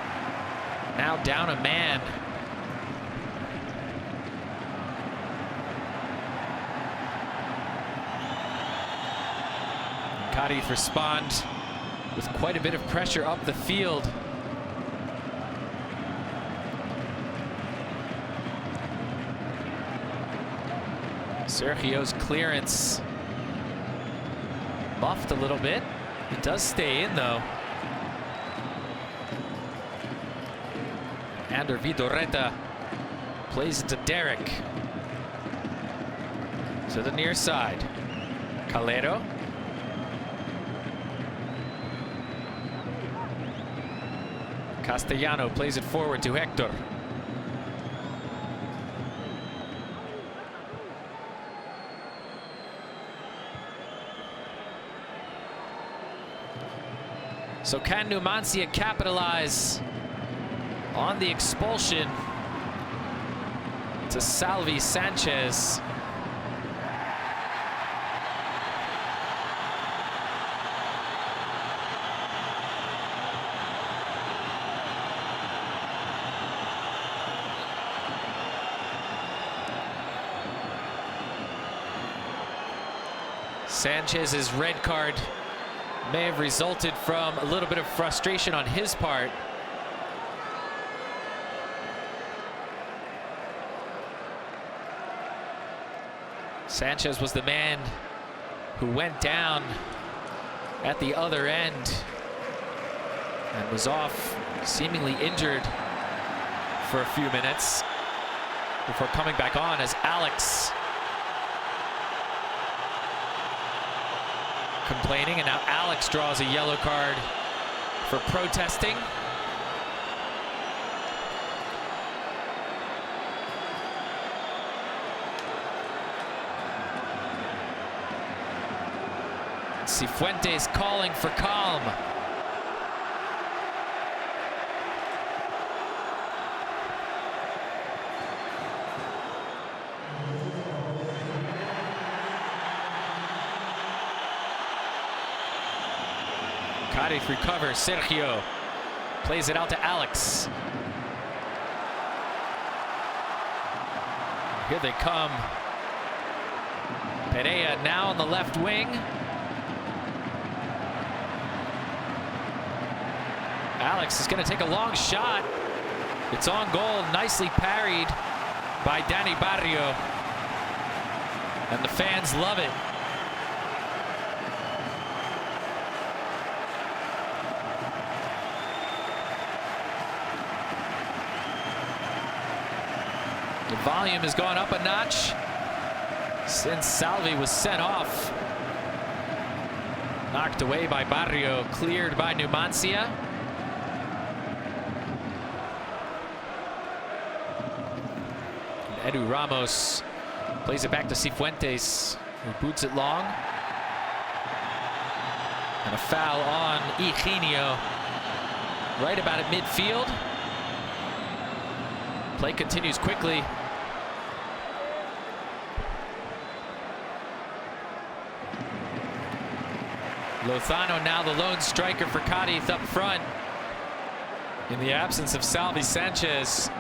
Now down a man. Cádiz respond with quite a bit of pressure up the field. Sergio's clearance buffed a little bit. It does stay in though. Ander Vidorreta plays it to Derek. To the near side. Calero. Castellano plays it forward to Hector. So can Numancia capitalize on the expulsion to Salvi Sanchez? Sanchez's red card may have resulted from a little bit of frustration on his part. Sanchez was the man who went down at the other end and was off, seemingly injured for a few minutes before coming back on as Alex complaining, and now Alex draws a yellow card for protesting. Cifuentes calling for calm. Cádiz recovers. Sergio plays it out to Alex. Here they come. Pereira now on the left wing. Alex is going to take a long shot. It's on goal, nicely parried by Danny Barrio. And the fans love it. The volume has gone up a notch since Salvi was sent off. Knocked away by Barrio, cleared by Numancia. Edu Ramos plays it back to Cifuentes, who boots it long. And a foul on Eugenio right about at midfield. Play continues quickly. Lozano now the lone striker for Cádiz up front in the absence of Salvi Sanchez.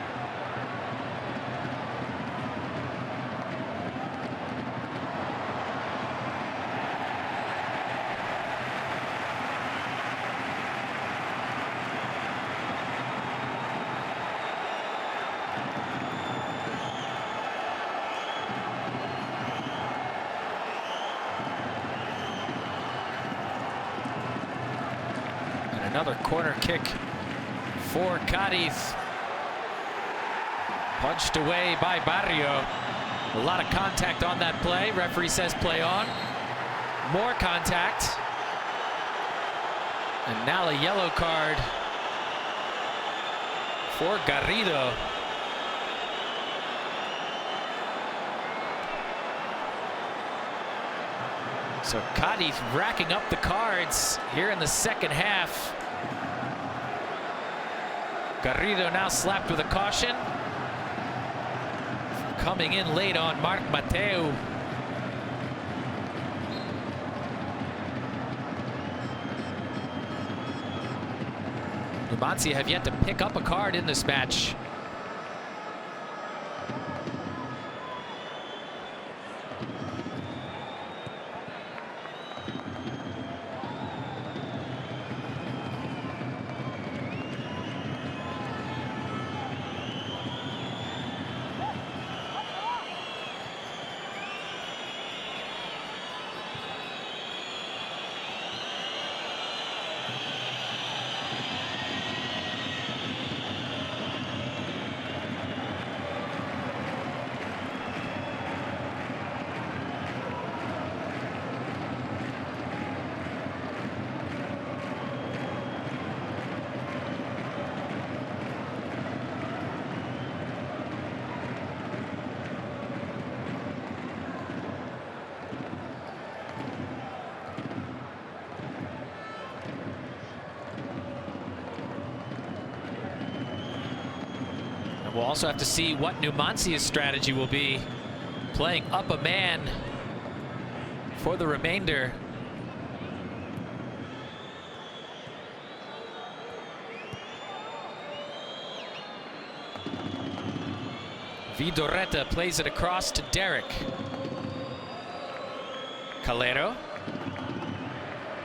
Another corner kick for Cádiz. Punched away by Barrio. A lot of contact on that play. Referee says play on. More contact. And now a yellow card for Garrido. So Cádiz racking up the cards here in the second half. Garrido now slapped with a caution. Coming in late on Marc Mateu. Numancia have yet to pick up a card in this match. We'll also have to see what Numancia's strategy will be, playing up a man for the remainder. Vidoretta plays it across to Derek. Calero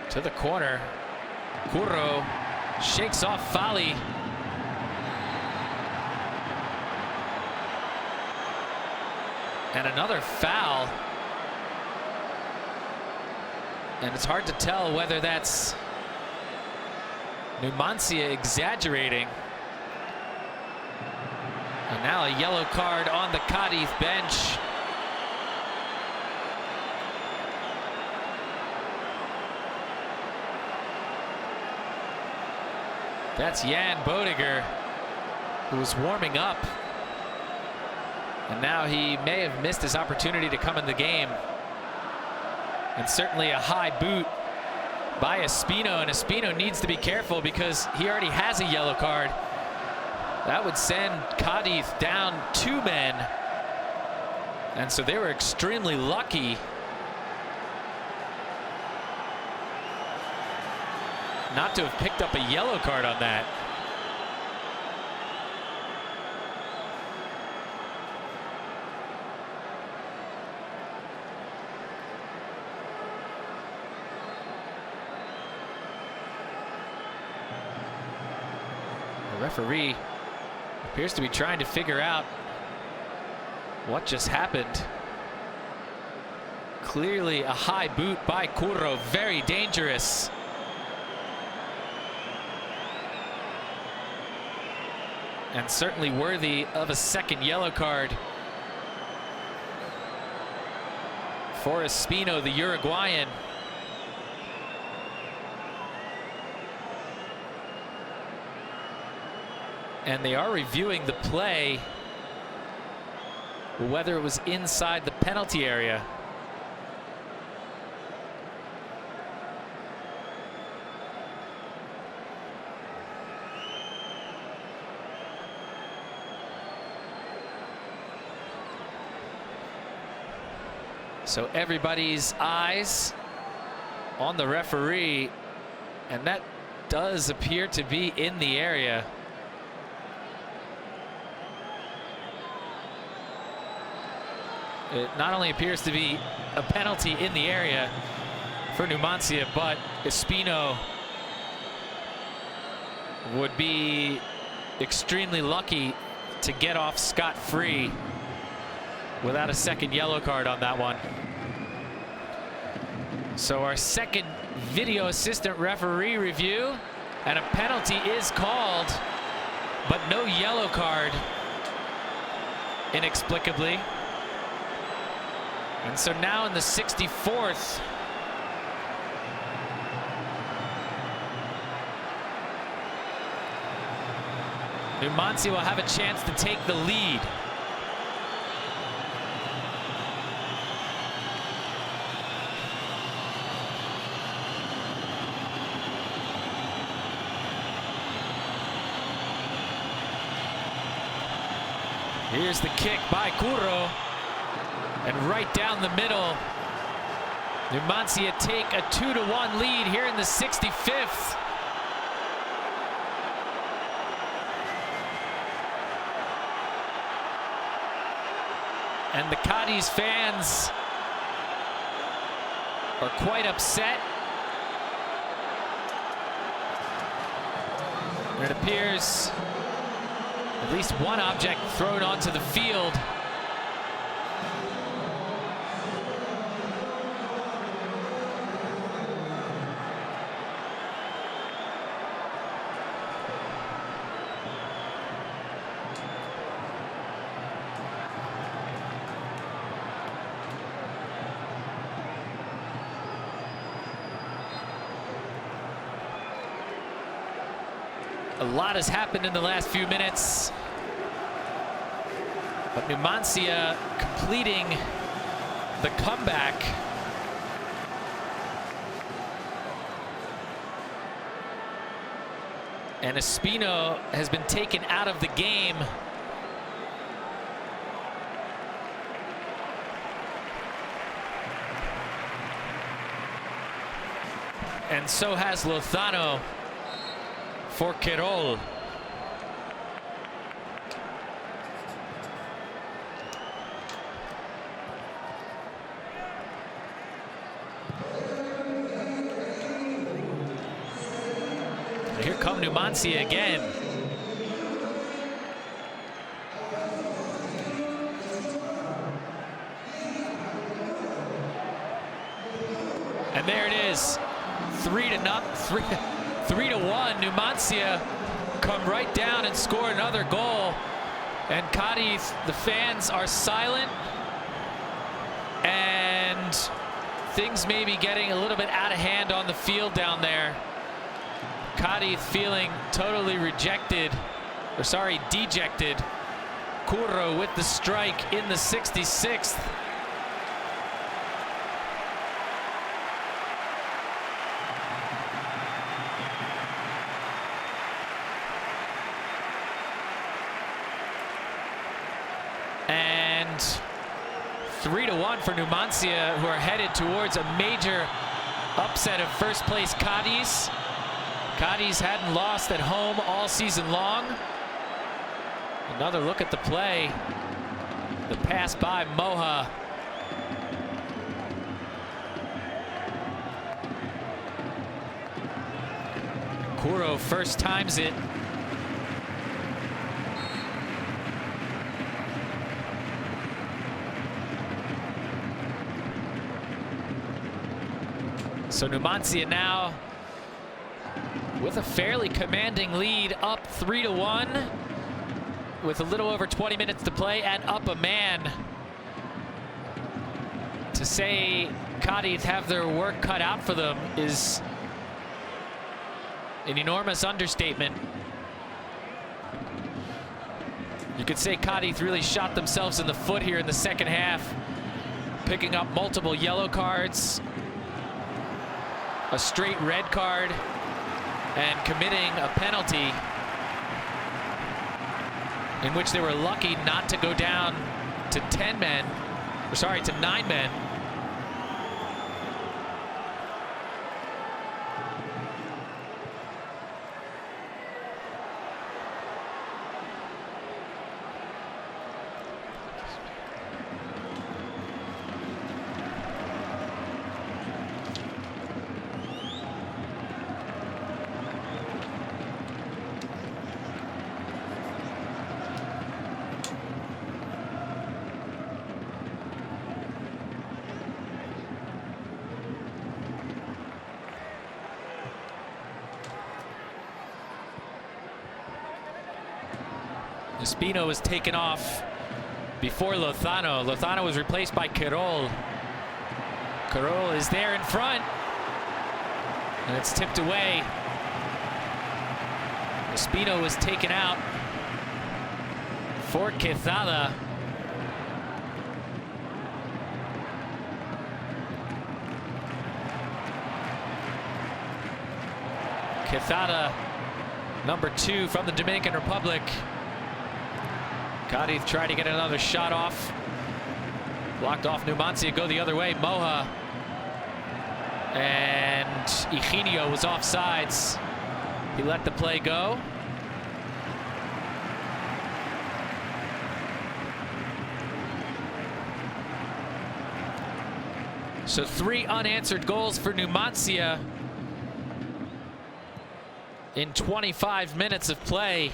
to the corner. Curro shakes off Fali. And another foul. And it's hard to tell whether that's Numancia exaggerating. And now a yellow card on the Cádiz bench. That's Jan Bodiger, who was warming up. And now he may have missed his opportunity to come in the game. And certainly a high boot by Espino. And Espino needs to be careful because he already has a yellow card. That would send Cádiz down 2 men. And so they were extremely lucky not to have picked up a yellow card on that. The referee appears to be trying to figure out what just happened. Clearly a high boot by Curro, very dangerous. And certainly worthy of a second yellow card for Espino, the Uruguayan. And they are reviewing the play, whether it was inside the penalty area. So everybody's eyes on the referee, and that does appear to be in the area. It not only appears to be a penalty in the area for Numancia, but Espino would be extremely lucky to get off scot-free without a second yellow card on that one. So our second video assistant referee review, and a penalty is called, but no yellow card inexplicably. And so now in the 64th, Numancia will have a chance to take the lead. Here's the kick by Curro. And right down the middle, Numancia take a 2-1 lead here in the 65th. And the Cádiz fans are quite upset. It appears at least one object thrown onto the field. A lot has happened in the last few minutes, but Numancia completing the comeback. And Espino has been taken out of the game. And so has Lozano for Querol. Here come Numancia again. And there it is. 3-1. Numancia come right down and score another goal. And Cádiz, the fans are silent. And things may be getting a little bit out of hand on the field down there. Cádiz feeling totally dejected. Curro with the strike in the 66th. And 3-1 for Numancia, who are headed towards a major upset of first place Cádiz. Cádiz hadn't lost at home all season long. Another look at the play. The pass by Moha. Curro first times it. So Numancia now with a fairly commanding lead, up 3-1 with a little over 20 minutes to play and up a man. To say Cádiz have their work cut out for them is an enormous understatement. You could say Cádiz really shot themselves in the foot here in the second half, picking up multiple yellow cards, a straight red card, and committing a penalty in which they were lucky not to go down to 9 men. Espino was taken off before Lozano. Lozano was replaced by Querol. Querol is there in front, and it's tipped away. Espino was taken out for Quezada. Quezada, number 2 from the Dominican Republic. Cádiz tried to get another shot off. Blocked off. Numancia go the other way. Moha and Eugenio was offsides. He let the play go. So 3 unanswered goals for Numancia in 25 minutes of play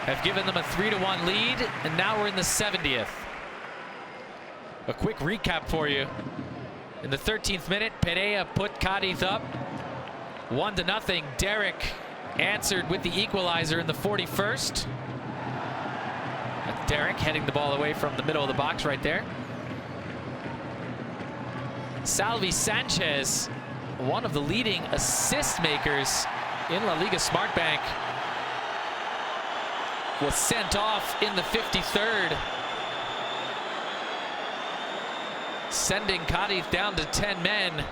have given them a 3-1 lead, and now we're in the 70th. A quick recap for you. In the 13th minute, Pereira put Cádiz up 1-0. Derek answered with the equalizer in the 41st. That's Derek heading the ball away from the middle of the box right there. Salvi Sanchez, one of the leading assist makers in La Liga Smartbank, was sent off in the 53rd, sending Cádiz down to 10 men.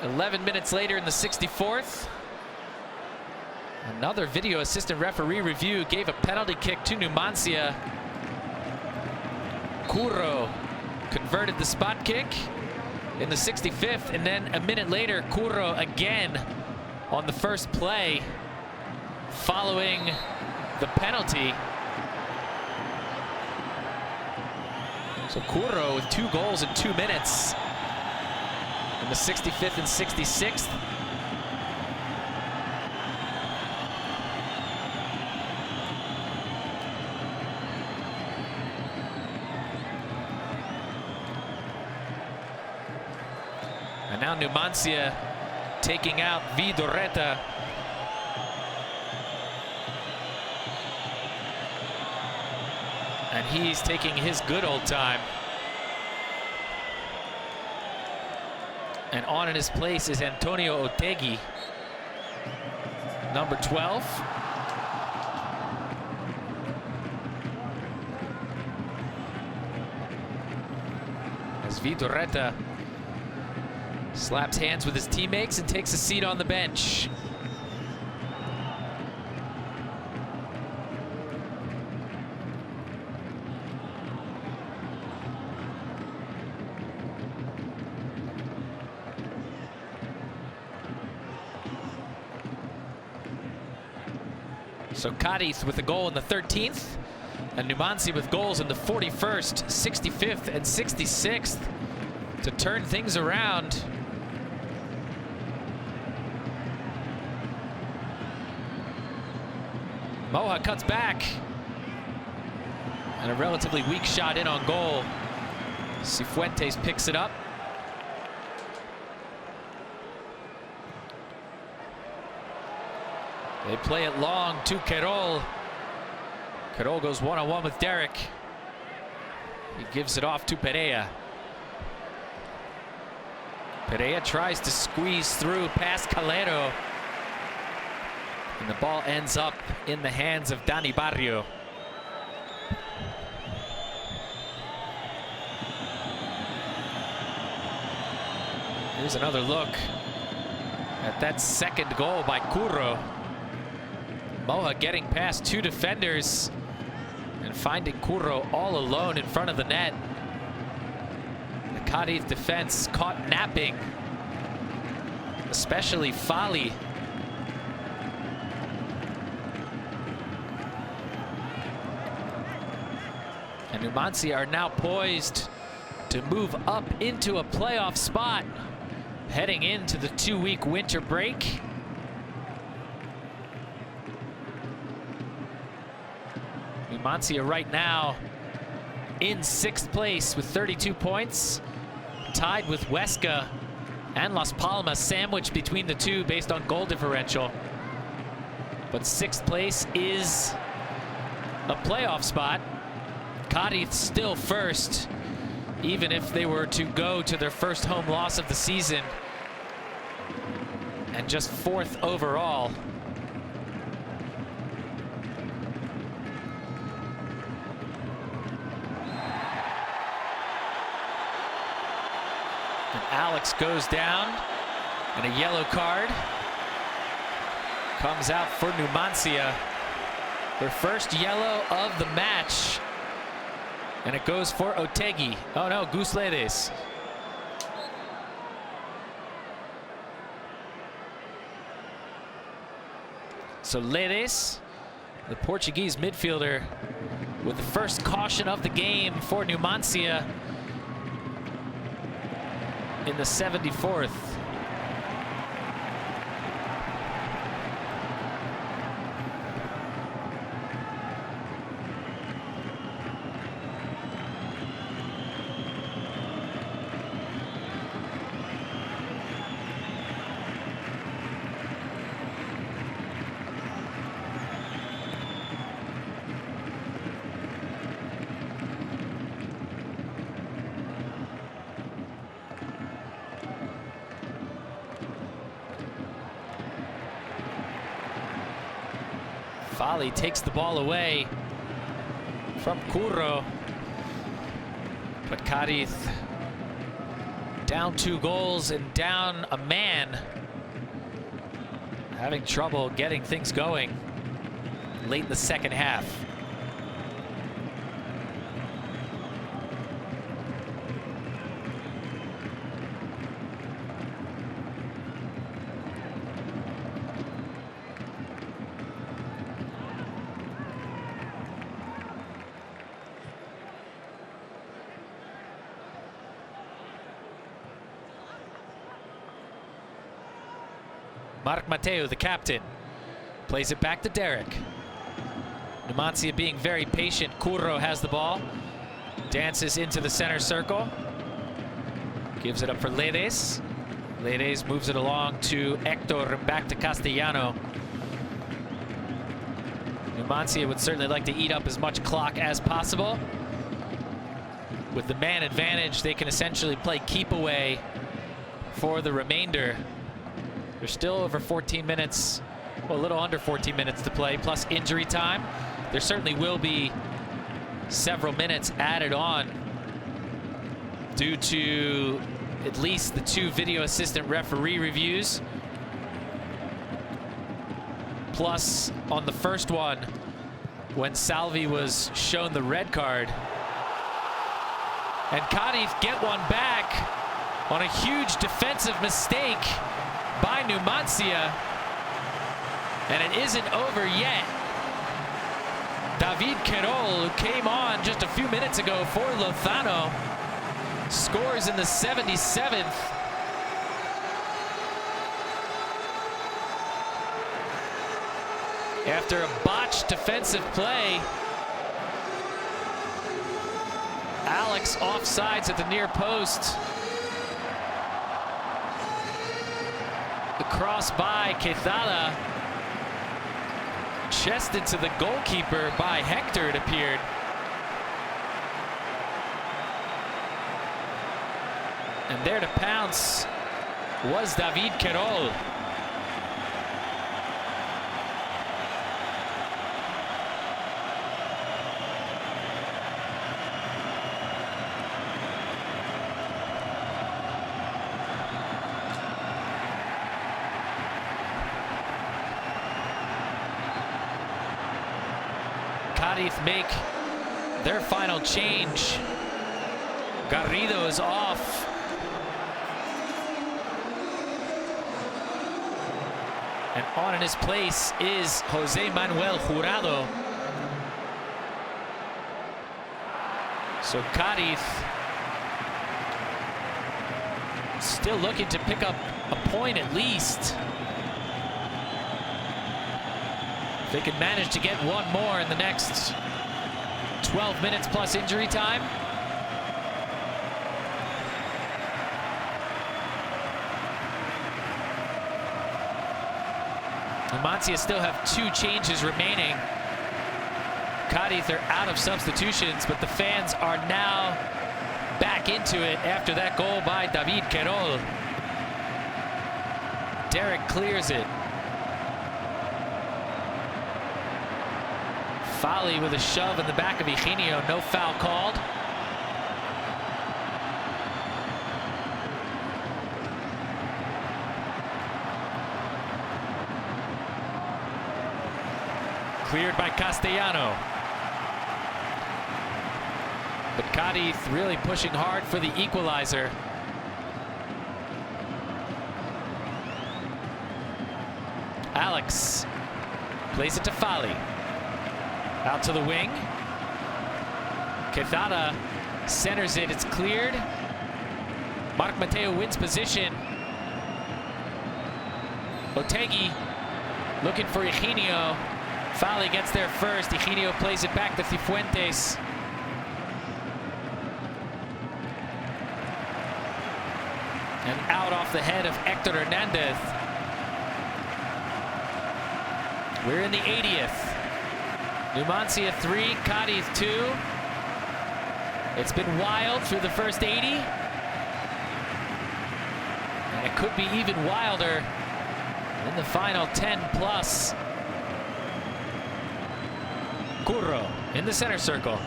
11 minutes later in the 64th, another video assistant referee review gave a penalty kick to Numancia. Curro converted the spot kick in the 65th, and then a minute later, Curro again on the first play following the penalty. So Curro with 2 goals in 2 minutes in the 65th and 66th. And now Numancia taking out Vidorreta. And he's taking his good old time. And on in his place is Antonio Otegi, number 12. As Vidorreta slaps hands with his teammates and takes a seat on the bench. So Cádiz with a goal in the 13th, and Numancia with goals in the 41st, 65th, and 66th to turn things around. Moha cuts back, and a relatively weak shot in on goal. Cifuentes picks it up. They play it long to Querol. Querol goes one-on-one with Derek. He gives it off to Pereira. Pereira tries to squeeze through past Calero. And the ball ends up in the hands of Dani Barrio. Here's another look at that second goal by Curro. Moha getting past 2 defenders and finding Curro all alone in front of the net. The Cádiz defense caught napping, especially Fali. And Numancia are now poised to move up into a playoff spot, heading into the 2-week winter break. Numancia right now in 6th place with 32 points, tied with Huesca and Las Palmas, sandwiched between the two based on goal differential. But 6th place is a playoff spot. Cádiz still first, even if they were to go to their first home loss of the season, and just 4th overall. And Alex goes down, and a yellow card comes out for Numancia. Their first yellow of the match. And it goes for Otegi. Oh no, Gusledes. So Ledes, the Portuguese midfielder, with the first caution of the game for Numancia. in the 74th. Fali takes the ball away from Curro. But Cádiz down 2 goals and down a man. Having trouble getting things going late in the second half. Marc Mateo, the captain, plays it back to Derek. Numancia being very patient. Curro has the ball. Dances into the center circle. Gives it up for Ledes. Ledes moves it along to Hector and back to Castellano. Numancia would certainly like to eat up as much clock as possible. With the man advantage, they can essentially play keep away for the remainder. There's still over 14 minutes, well, a little under 14 minutes to play, plus injury time. There certainly will be several minutes added on due to at least the 2 video assistant referee reviews. Plus, on the first one, when Salvi was shown the red card. And Cádiz get one back on a huge defensive mistake by Numancia, and it isn't over yet. David Querol, who came on just a few minutes ago for Lozano, scores in the 77th. After a botched defensive play, Alex offsides at the near post. The cross by Quezada, chested to the goalkeeper by Hector, it appeared. And there to pounce was David Querol. Cádiz make their final change. Garrido is off. And on in his place is Jose Manuel Jurado. So Cádiz still looking to pick up a point at least. If they can manage to get one more in the next 12 minutes plus injury time. Numancia still have 2 changes remaining. Cádiz are out of substitutions, but the fans are now back into it after that goal by David Querol. Derek clears it. Fali with a shove in the back of Eugenio, no foul called. Cleared by Castellano. But Cádiz really pushing hard for the equalizer. Alex plays it to Fali. Out to the wing. Quezada centers it, it's cleared. Mark Mateo wins position. Otegi looking for Eugenio. Fali gets there first. Eugenio plays it back to Cifuentes. And out off the head of Hector Hernandez. We're in the 80th. Numancia 3, Cádiz 2. It's been wild through the first 80. And it could be even wilder in the final 10 plus. Curro in the center circle.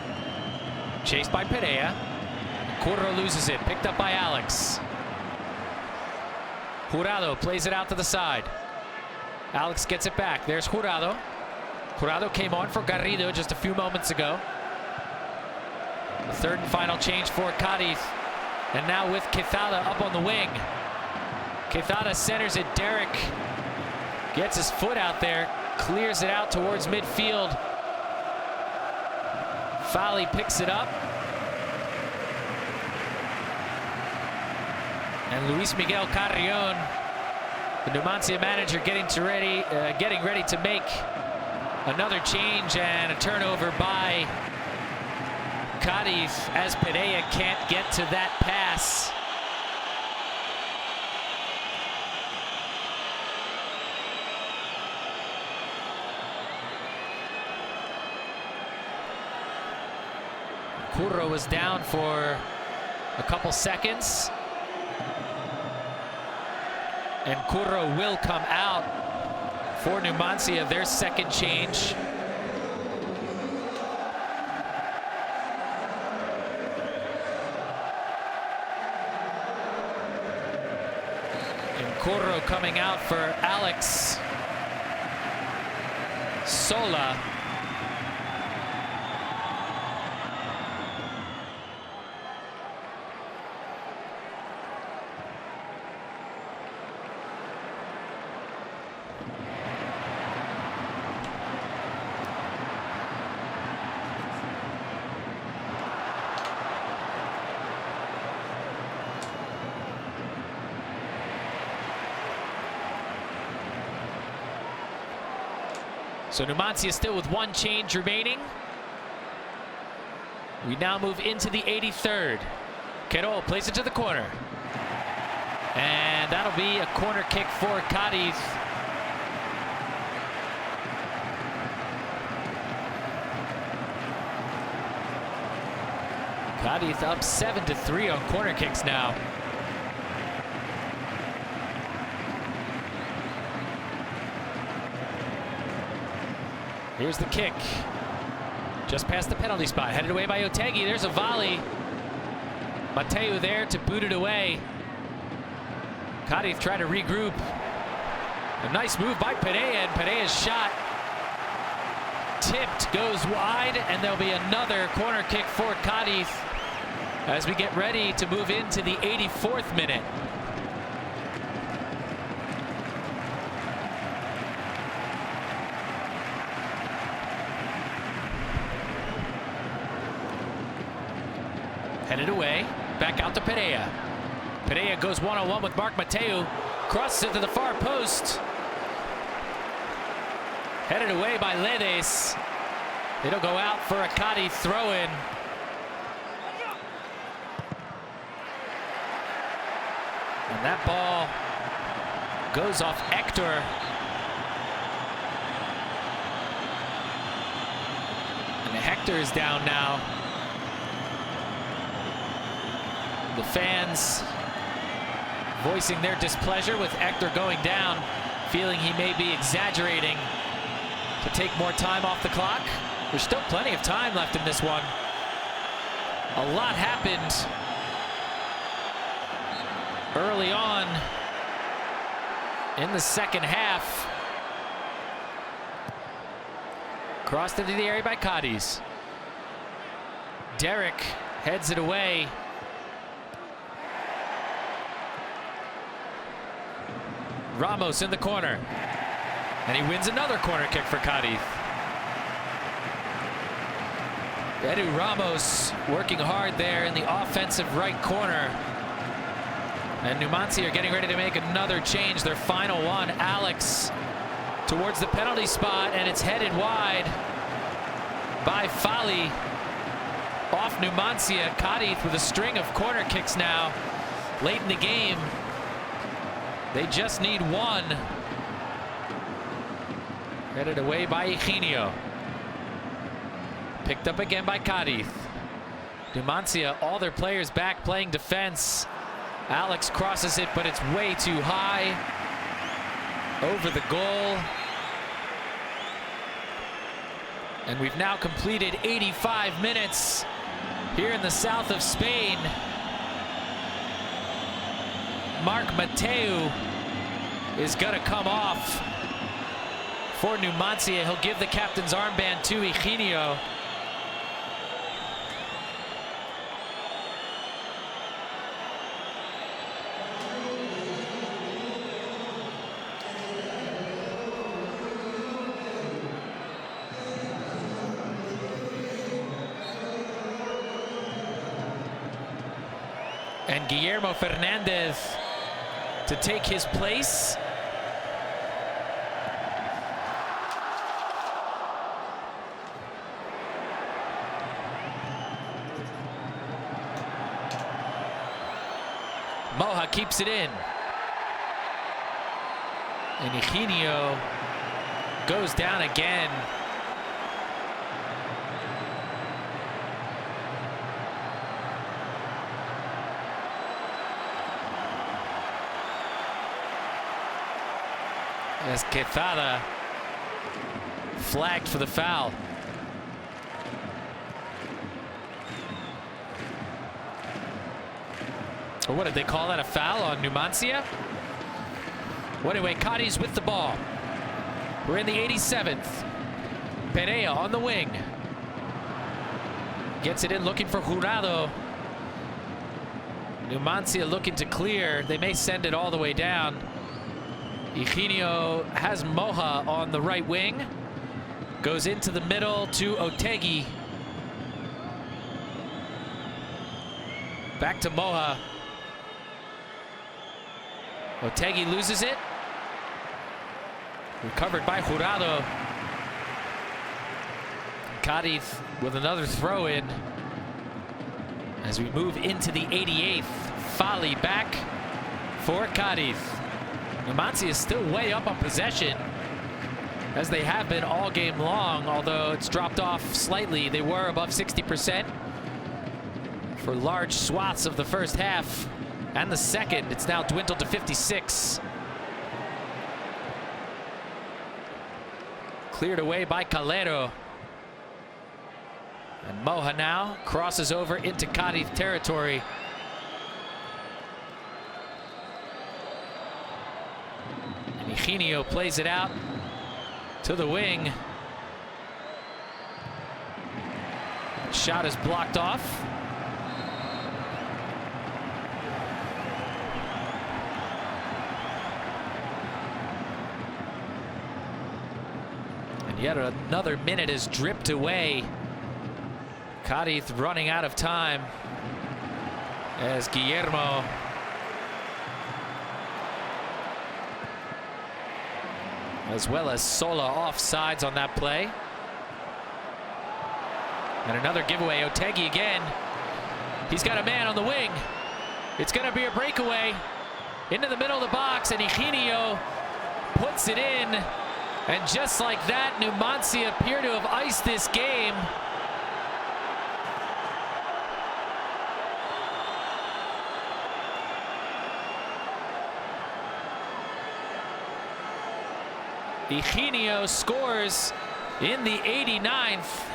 Chased by Perea. Curro loses it, picked up by Alex. Jurado plays it out to the side. Alex gets it back. There's Jurado. Jurado came on for Garrido just a few moments ago. The third and final change for Cádiz. And now with Quezada up on the wing. Quezada centers it. Derek gets his foot out there. Clears it out towards midfield. Fali picks it up. And Luis Miguel Carrion, the Numancia manager, getting ready to make another change, and a turnover by Cádiz as Perea can't get to that pass. Curro was down for a couple seconds. And Curro will come out for Numancia, their second change. And Curro coming out for Alex Sola. So Numancia still with one change remaining. We now move into the 83rd. Quero plays it to the corner. And that'll be a corner kick for Cádiz. Cádiz up 7-3 on corner kicks now. Here's the kick. Just past the penalty spot. Headed away by Otegi. There's a volley. Mateo there to boot it away. Cádiz trying to regroup. A nice move by Perea, and Perea's shot tipped, goes wide, and there'll be another corner kick for Cádiz as we get ready to move into the 84th minute. Headed away, back out to Perea. Perea goes one-on-one with Mark Mateo, crosses it to the far post. Headed away by Ledes. It'll go out for a Cádiz throw-in. And that ball goes off Hector. And Hector is down now. The fans voicing their displeasure with Hector going down, feeling he may be exaggerating to take more time off the clock. There's still plenty of time left in this one. A lot happened early on in the second half. Crossed into the area by Cádiz. Derek heads it away. Ramos in the corner, and he wins another corner kick for Cádiz. Edu Ramos working hard there in the offensive right corner. And Numancia are getting ready to make another change, their final one. Alex towards the penalty spot, and it's headed wide by Fali off Numancia. Cádiz with a string of corner kicks now late in the game. They just need one. Headed away by Eugenio. Picked up again by Cádiz. Numancia, all their players back playing defense. Alex crosses it, but it's way too high. Over the goal. And we've now completed 85 minutes here in the south of Spain. Marc Mateu is going to come off for Numancia. He'll give the captain's armband to Eugenio. And Guillermo Fernandez to take his place. Moha keeps it in. And Eugenio goes down again. As Quezada flagged for the foul. Or what did they call that, a foul on Numancia? Well, anyway, Cádiz with the ball. We're in the 87th. Perea on the wing. Gets it in, looking for Jurado. Numancia looking to clear. They may send it all the way down. Eugenio has Moha on the right wing. Goes into the middle to Otegi. Back to Moha. Otegi loses it. Recovered by Jurado. Cádiz with another throw in. As we move into the 88th. Fali back for Cádiz. Numancia is still way up on possession, as they have been all game long, although it's dropped off slightly. They were above 60% for large swaths of the first half and the second. It's now dwindled to 56. Cleared away by Calero. And Moha now crosses over into Cádiz territory. Eugenio plays it out to the wing. Shot is blocked off. And yet another minute is dripped away. Cádiz running out of time as Guillermo as well as Sola offsides on that play. And another giveaway. Otegi again. He's got a man on the wing. It's going to be a breakaway into the middle of the box, and Eugenio puts it in. And just like that, Numancia appear to have iced this game. Eugenio scores in the 89th.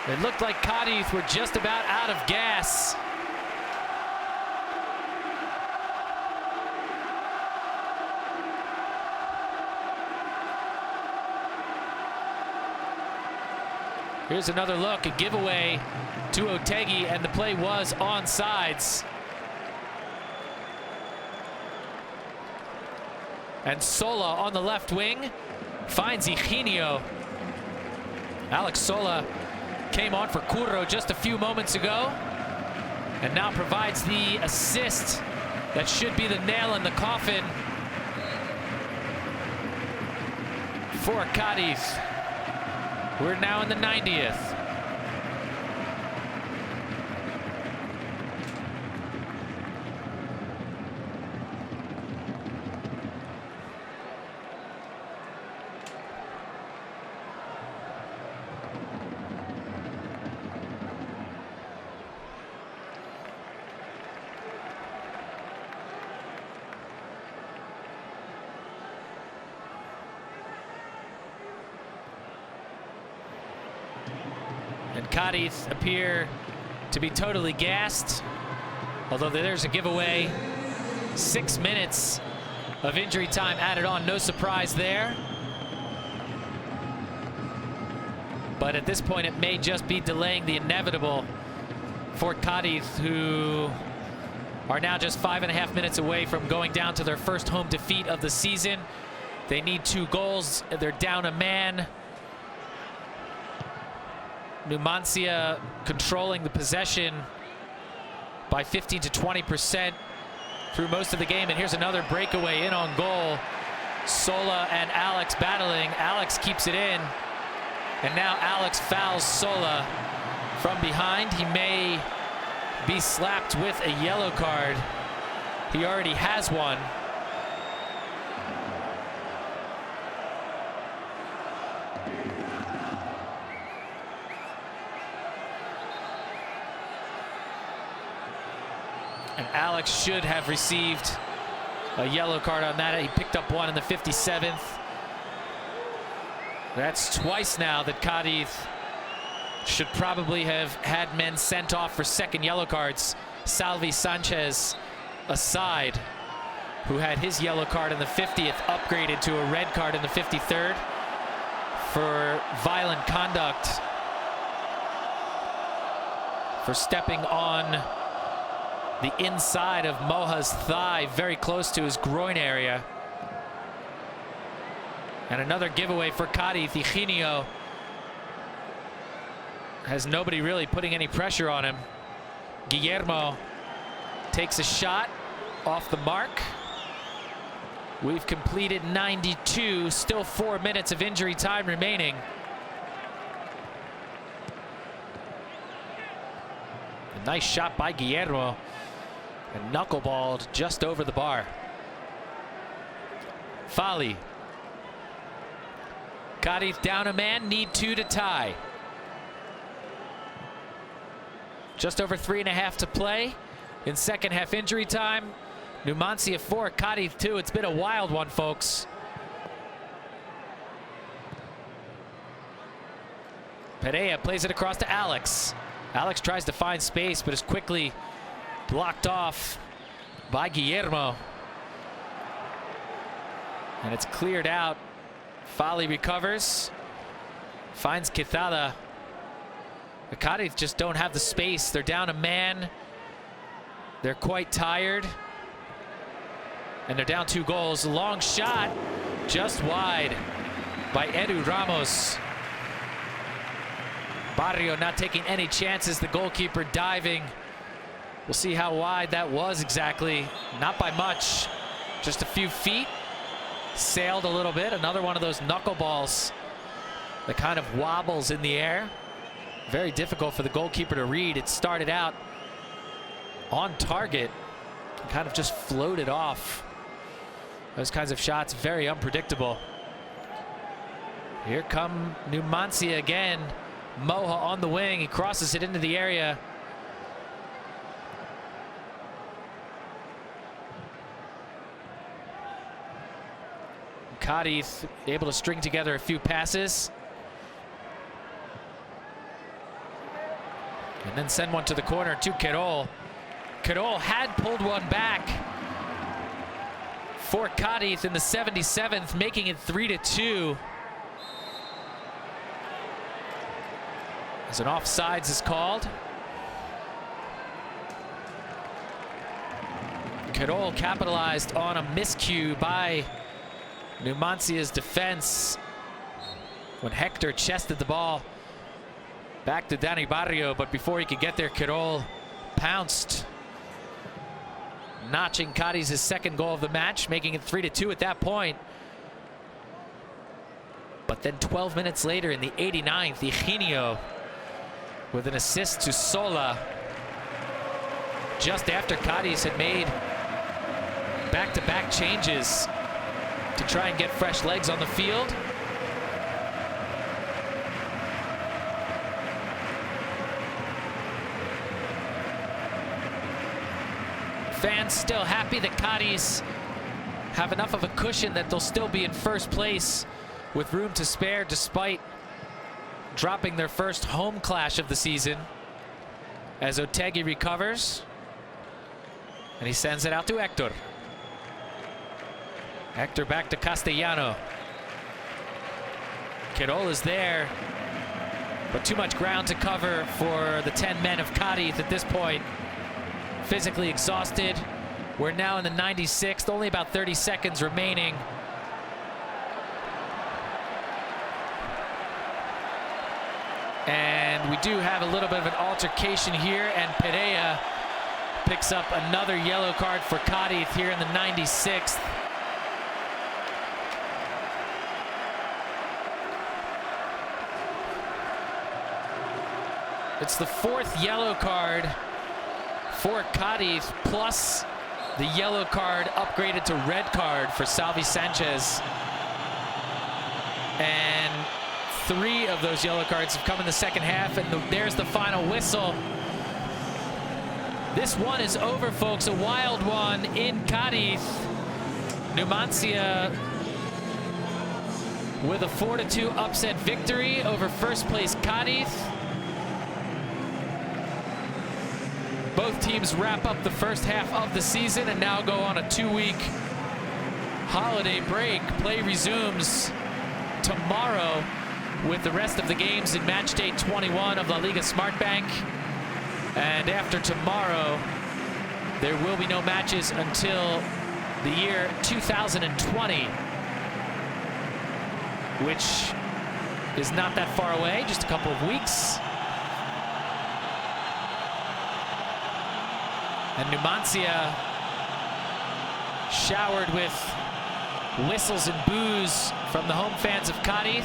It looked like Cádiz were just about out of gas. Here's another look, a giveaway to Otegi, and the play was onside. And Sola on the left wing finds Eugenio. Alex Sola came on for Curro just a few moments ago, and now provides the assist that should be the nail in the coffin for Cádiz. We're now in the 90th. And Cádiz appear to be totally gassed, although there's a giveaway. 6 minutes of injury time added on, no surprise there. But at this point, it may just be delaying the inevitable for Cádiz, who are now just 5.5 minutes away from going down to their first home defeat of the season. They need 2 goals. They're down a man. Numancia controlling the possession by 15 to 20% through most of the game. And here's another breakaway in on goal. Sola and Alex battling. Alex keeps it in. And now Alex fouls Sola from behind. He may be slapped with a yellow card. He already has one. And Alex should have received a yellow card on that. He picked up one in the 57th. That's twice now that Cádiz should probably have had men sent off for second yellow cards. Salvi Sanchez aside, who had his yellow card in the 50th, upgraded to a red card in the 53rd for violent conduct, for stepping on the inside of Moha's thigh, very close to his groin area. And another giveaway for Cádiz. Higinio has nobody really putting any pressure on him. Guillermo takes a shot off the mark. We've completed 92, still 4 minutes of injury time remaining. A nice shot by Guillermo, and knuckleballed just over the bar. Fali. Cádiz down a man, need 2 to tie. Just over 3.5 to play in second half injury time. Numancia 4, Cádiz 2. It's been a wild one, folks. Perea plays it across to Alex. Alex tries to find space, but is quickly blocked off by Guillermo. And it's cleared out. Fali recovers, finds Quezada. The Cádiz just don't have the space. They're down a man. They're quite tired. And they're down 2 goals. Long shot, just wide by Edu Ramos. Barrio not taking any chances. The goalkeeper diving. We'll see how wide that was exactly. Not by much, just a few feet. Sailed a little bit. Another one of those knuckleballs that kind of wobbles in the air. Very difficult for the goalkeeper to read. It started out on target and kind of just floated off. Those kinds of shots, very unpredictable. Here come Numancia again. Moha on the wing. He crosses it into the area. Cádiz able to string together a few passes. And then send one to the corner to Querol. Querol had pulled one back for Cádiz in the 77th, making it 3-2. As an offsides is called. Querol capitalized on a miscue by Numancia's defense when Hector chested the ball Back to Danny Barrio, but before he could get there, Quirol pounced, notching Cadiz's second goal of the match, making it 3-2 at that point. But then 12 minutes later in the 89th, Eugenio with an assist to Sola just after Cádiz had made back-to-back changes to try and get fresh legs on the field. Fans still happy that Cádiz have enough of a cushion that they'll still be in first place with room to spare despite dropping their first home clash of the season, as Otegi recovers and he sends it out to Hector. Hector back to Castellano. Quirol is there, but too much ground to cover for the 10 men of Cádiz at this point. Physically exhausted. We're now in the 96th, only about 30 seconds remaining. And we do have a little bit of an altercation here, and Pereira picks up another yellow card for Cádiz here in the 96th. It's the fourth yellow card for Cádiz, plus the yellow card upgraded to red card for Salvi Sanchez. And 3 of those yellow cards have come in the second half, and there's the final whistle. This one is over, folks. A wild one in Cádiz. Numancia with a 4-2 upset victory over first place Cádiz. Both teams wrap up the first half of the season and now go on a 2-week holiday break. Play resumes tomorrow with the rest of the games in match day 21 of La Liga Smartbank. And after tomorrow, there will be no matches until the year 2020, which is not that far away, just a couple of weeks. And Numancia showered with whistles and boos from the home fans of Cádiz.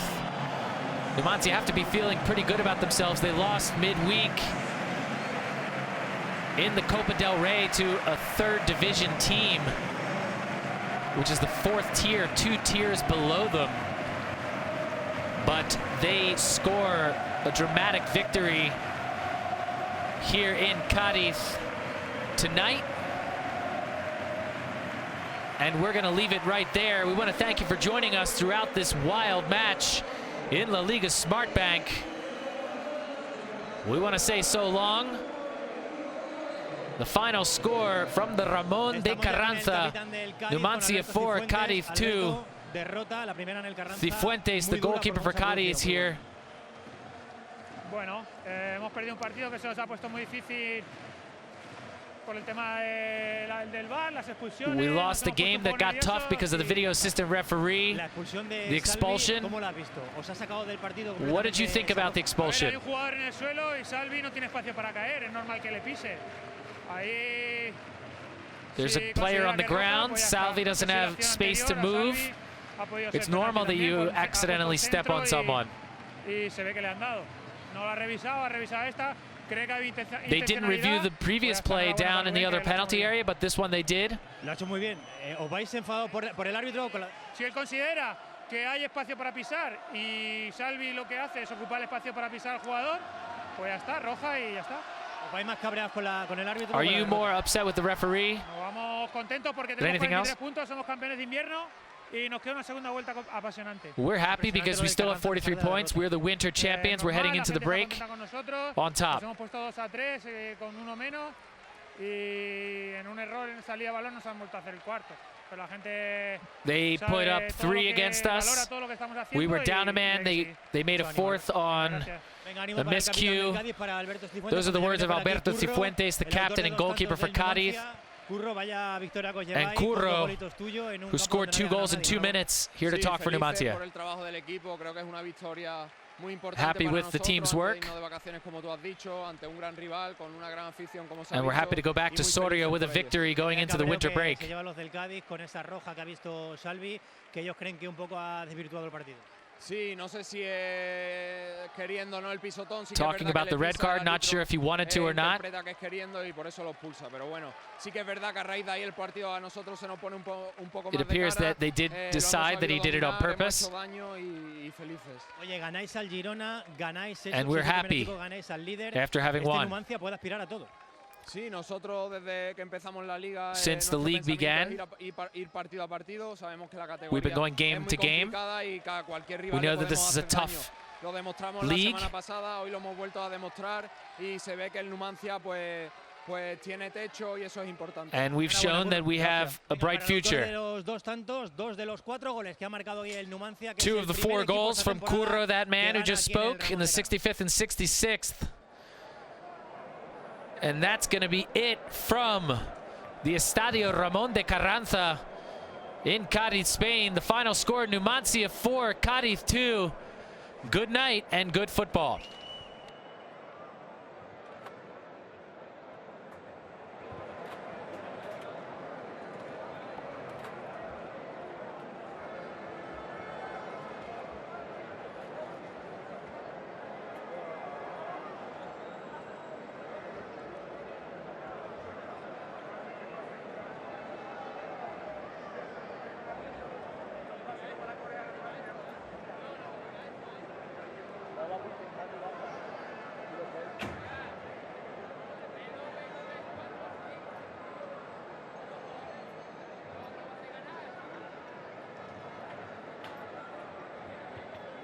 Numancia have to be feeling pretty good about themselves. They lost midweek in the Copa del Rey to a third division team, which is the 4th tier, 2 tiers below them. But they score a dramatic victory here in Cádiz tonight. And we're going to leave it right there. We want to thank you for joining us throughout this wild match in La Liga Smartbank. We want to say so long. The final score from the Ramón de Carranza: Numancia 4, Cádiz 2. Cifuentes, the goalkeeper for Cádiz here. Bueno, hemos perdido un partido que se nos ha puesto muy difícil. We lost a game that got tough because of the video assistant referee, the expulsion. What did you think about the expulsion? There's a player on the ground. Salvi doesn't have space to move. It's normal that you accidentally step on someone. They didn't review the previous play down in the other penalty area, but this one they did. Si él considera que hay espacio para pisar y Salvi lo que hace es ocupar el espacio para pisar al jugador, pues ya está, roja y ya está. Are you more upset with the referee? Vamos contentos porque tenemos 43 puntos, somos campeones de invierno. We're happy because we still have 43 points. We're the winter champions. We're heading into the break on top. They put up 3 against us. We were down a man. They made a 4th on a miscue. Those are the words of Alberto Cifuentes, the captain and goalkeeper for Cádiz. And Curro, who scored 2 goals in 2 minutes, here to talk for Numancia. happy with the team's work. And we're happy to go back to Soria with a victory going into the winter break. Talking about the red card, not sure if he wanted to or not. It appears that they did decide that he did it on purpose. And we're happy after having won. Since the league began, we've been going game to game. We know that this is a tough league. And we've shown that we have a bright future. 2 of the 4 goals from Curro, that man who just spoke, in the 65th and 66th. And that's going to be it from the Estadio Ramón de Carranza in Cádiz, Spain. The final score, Numancia 4, Cádiz 2. Good night and good football.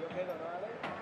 Yo quedo, ¿no, Ale?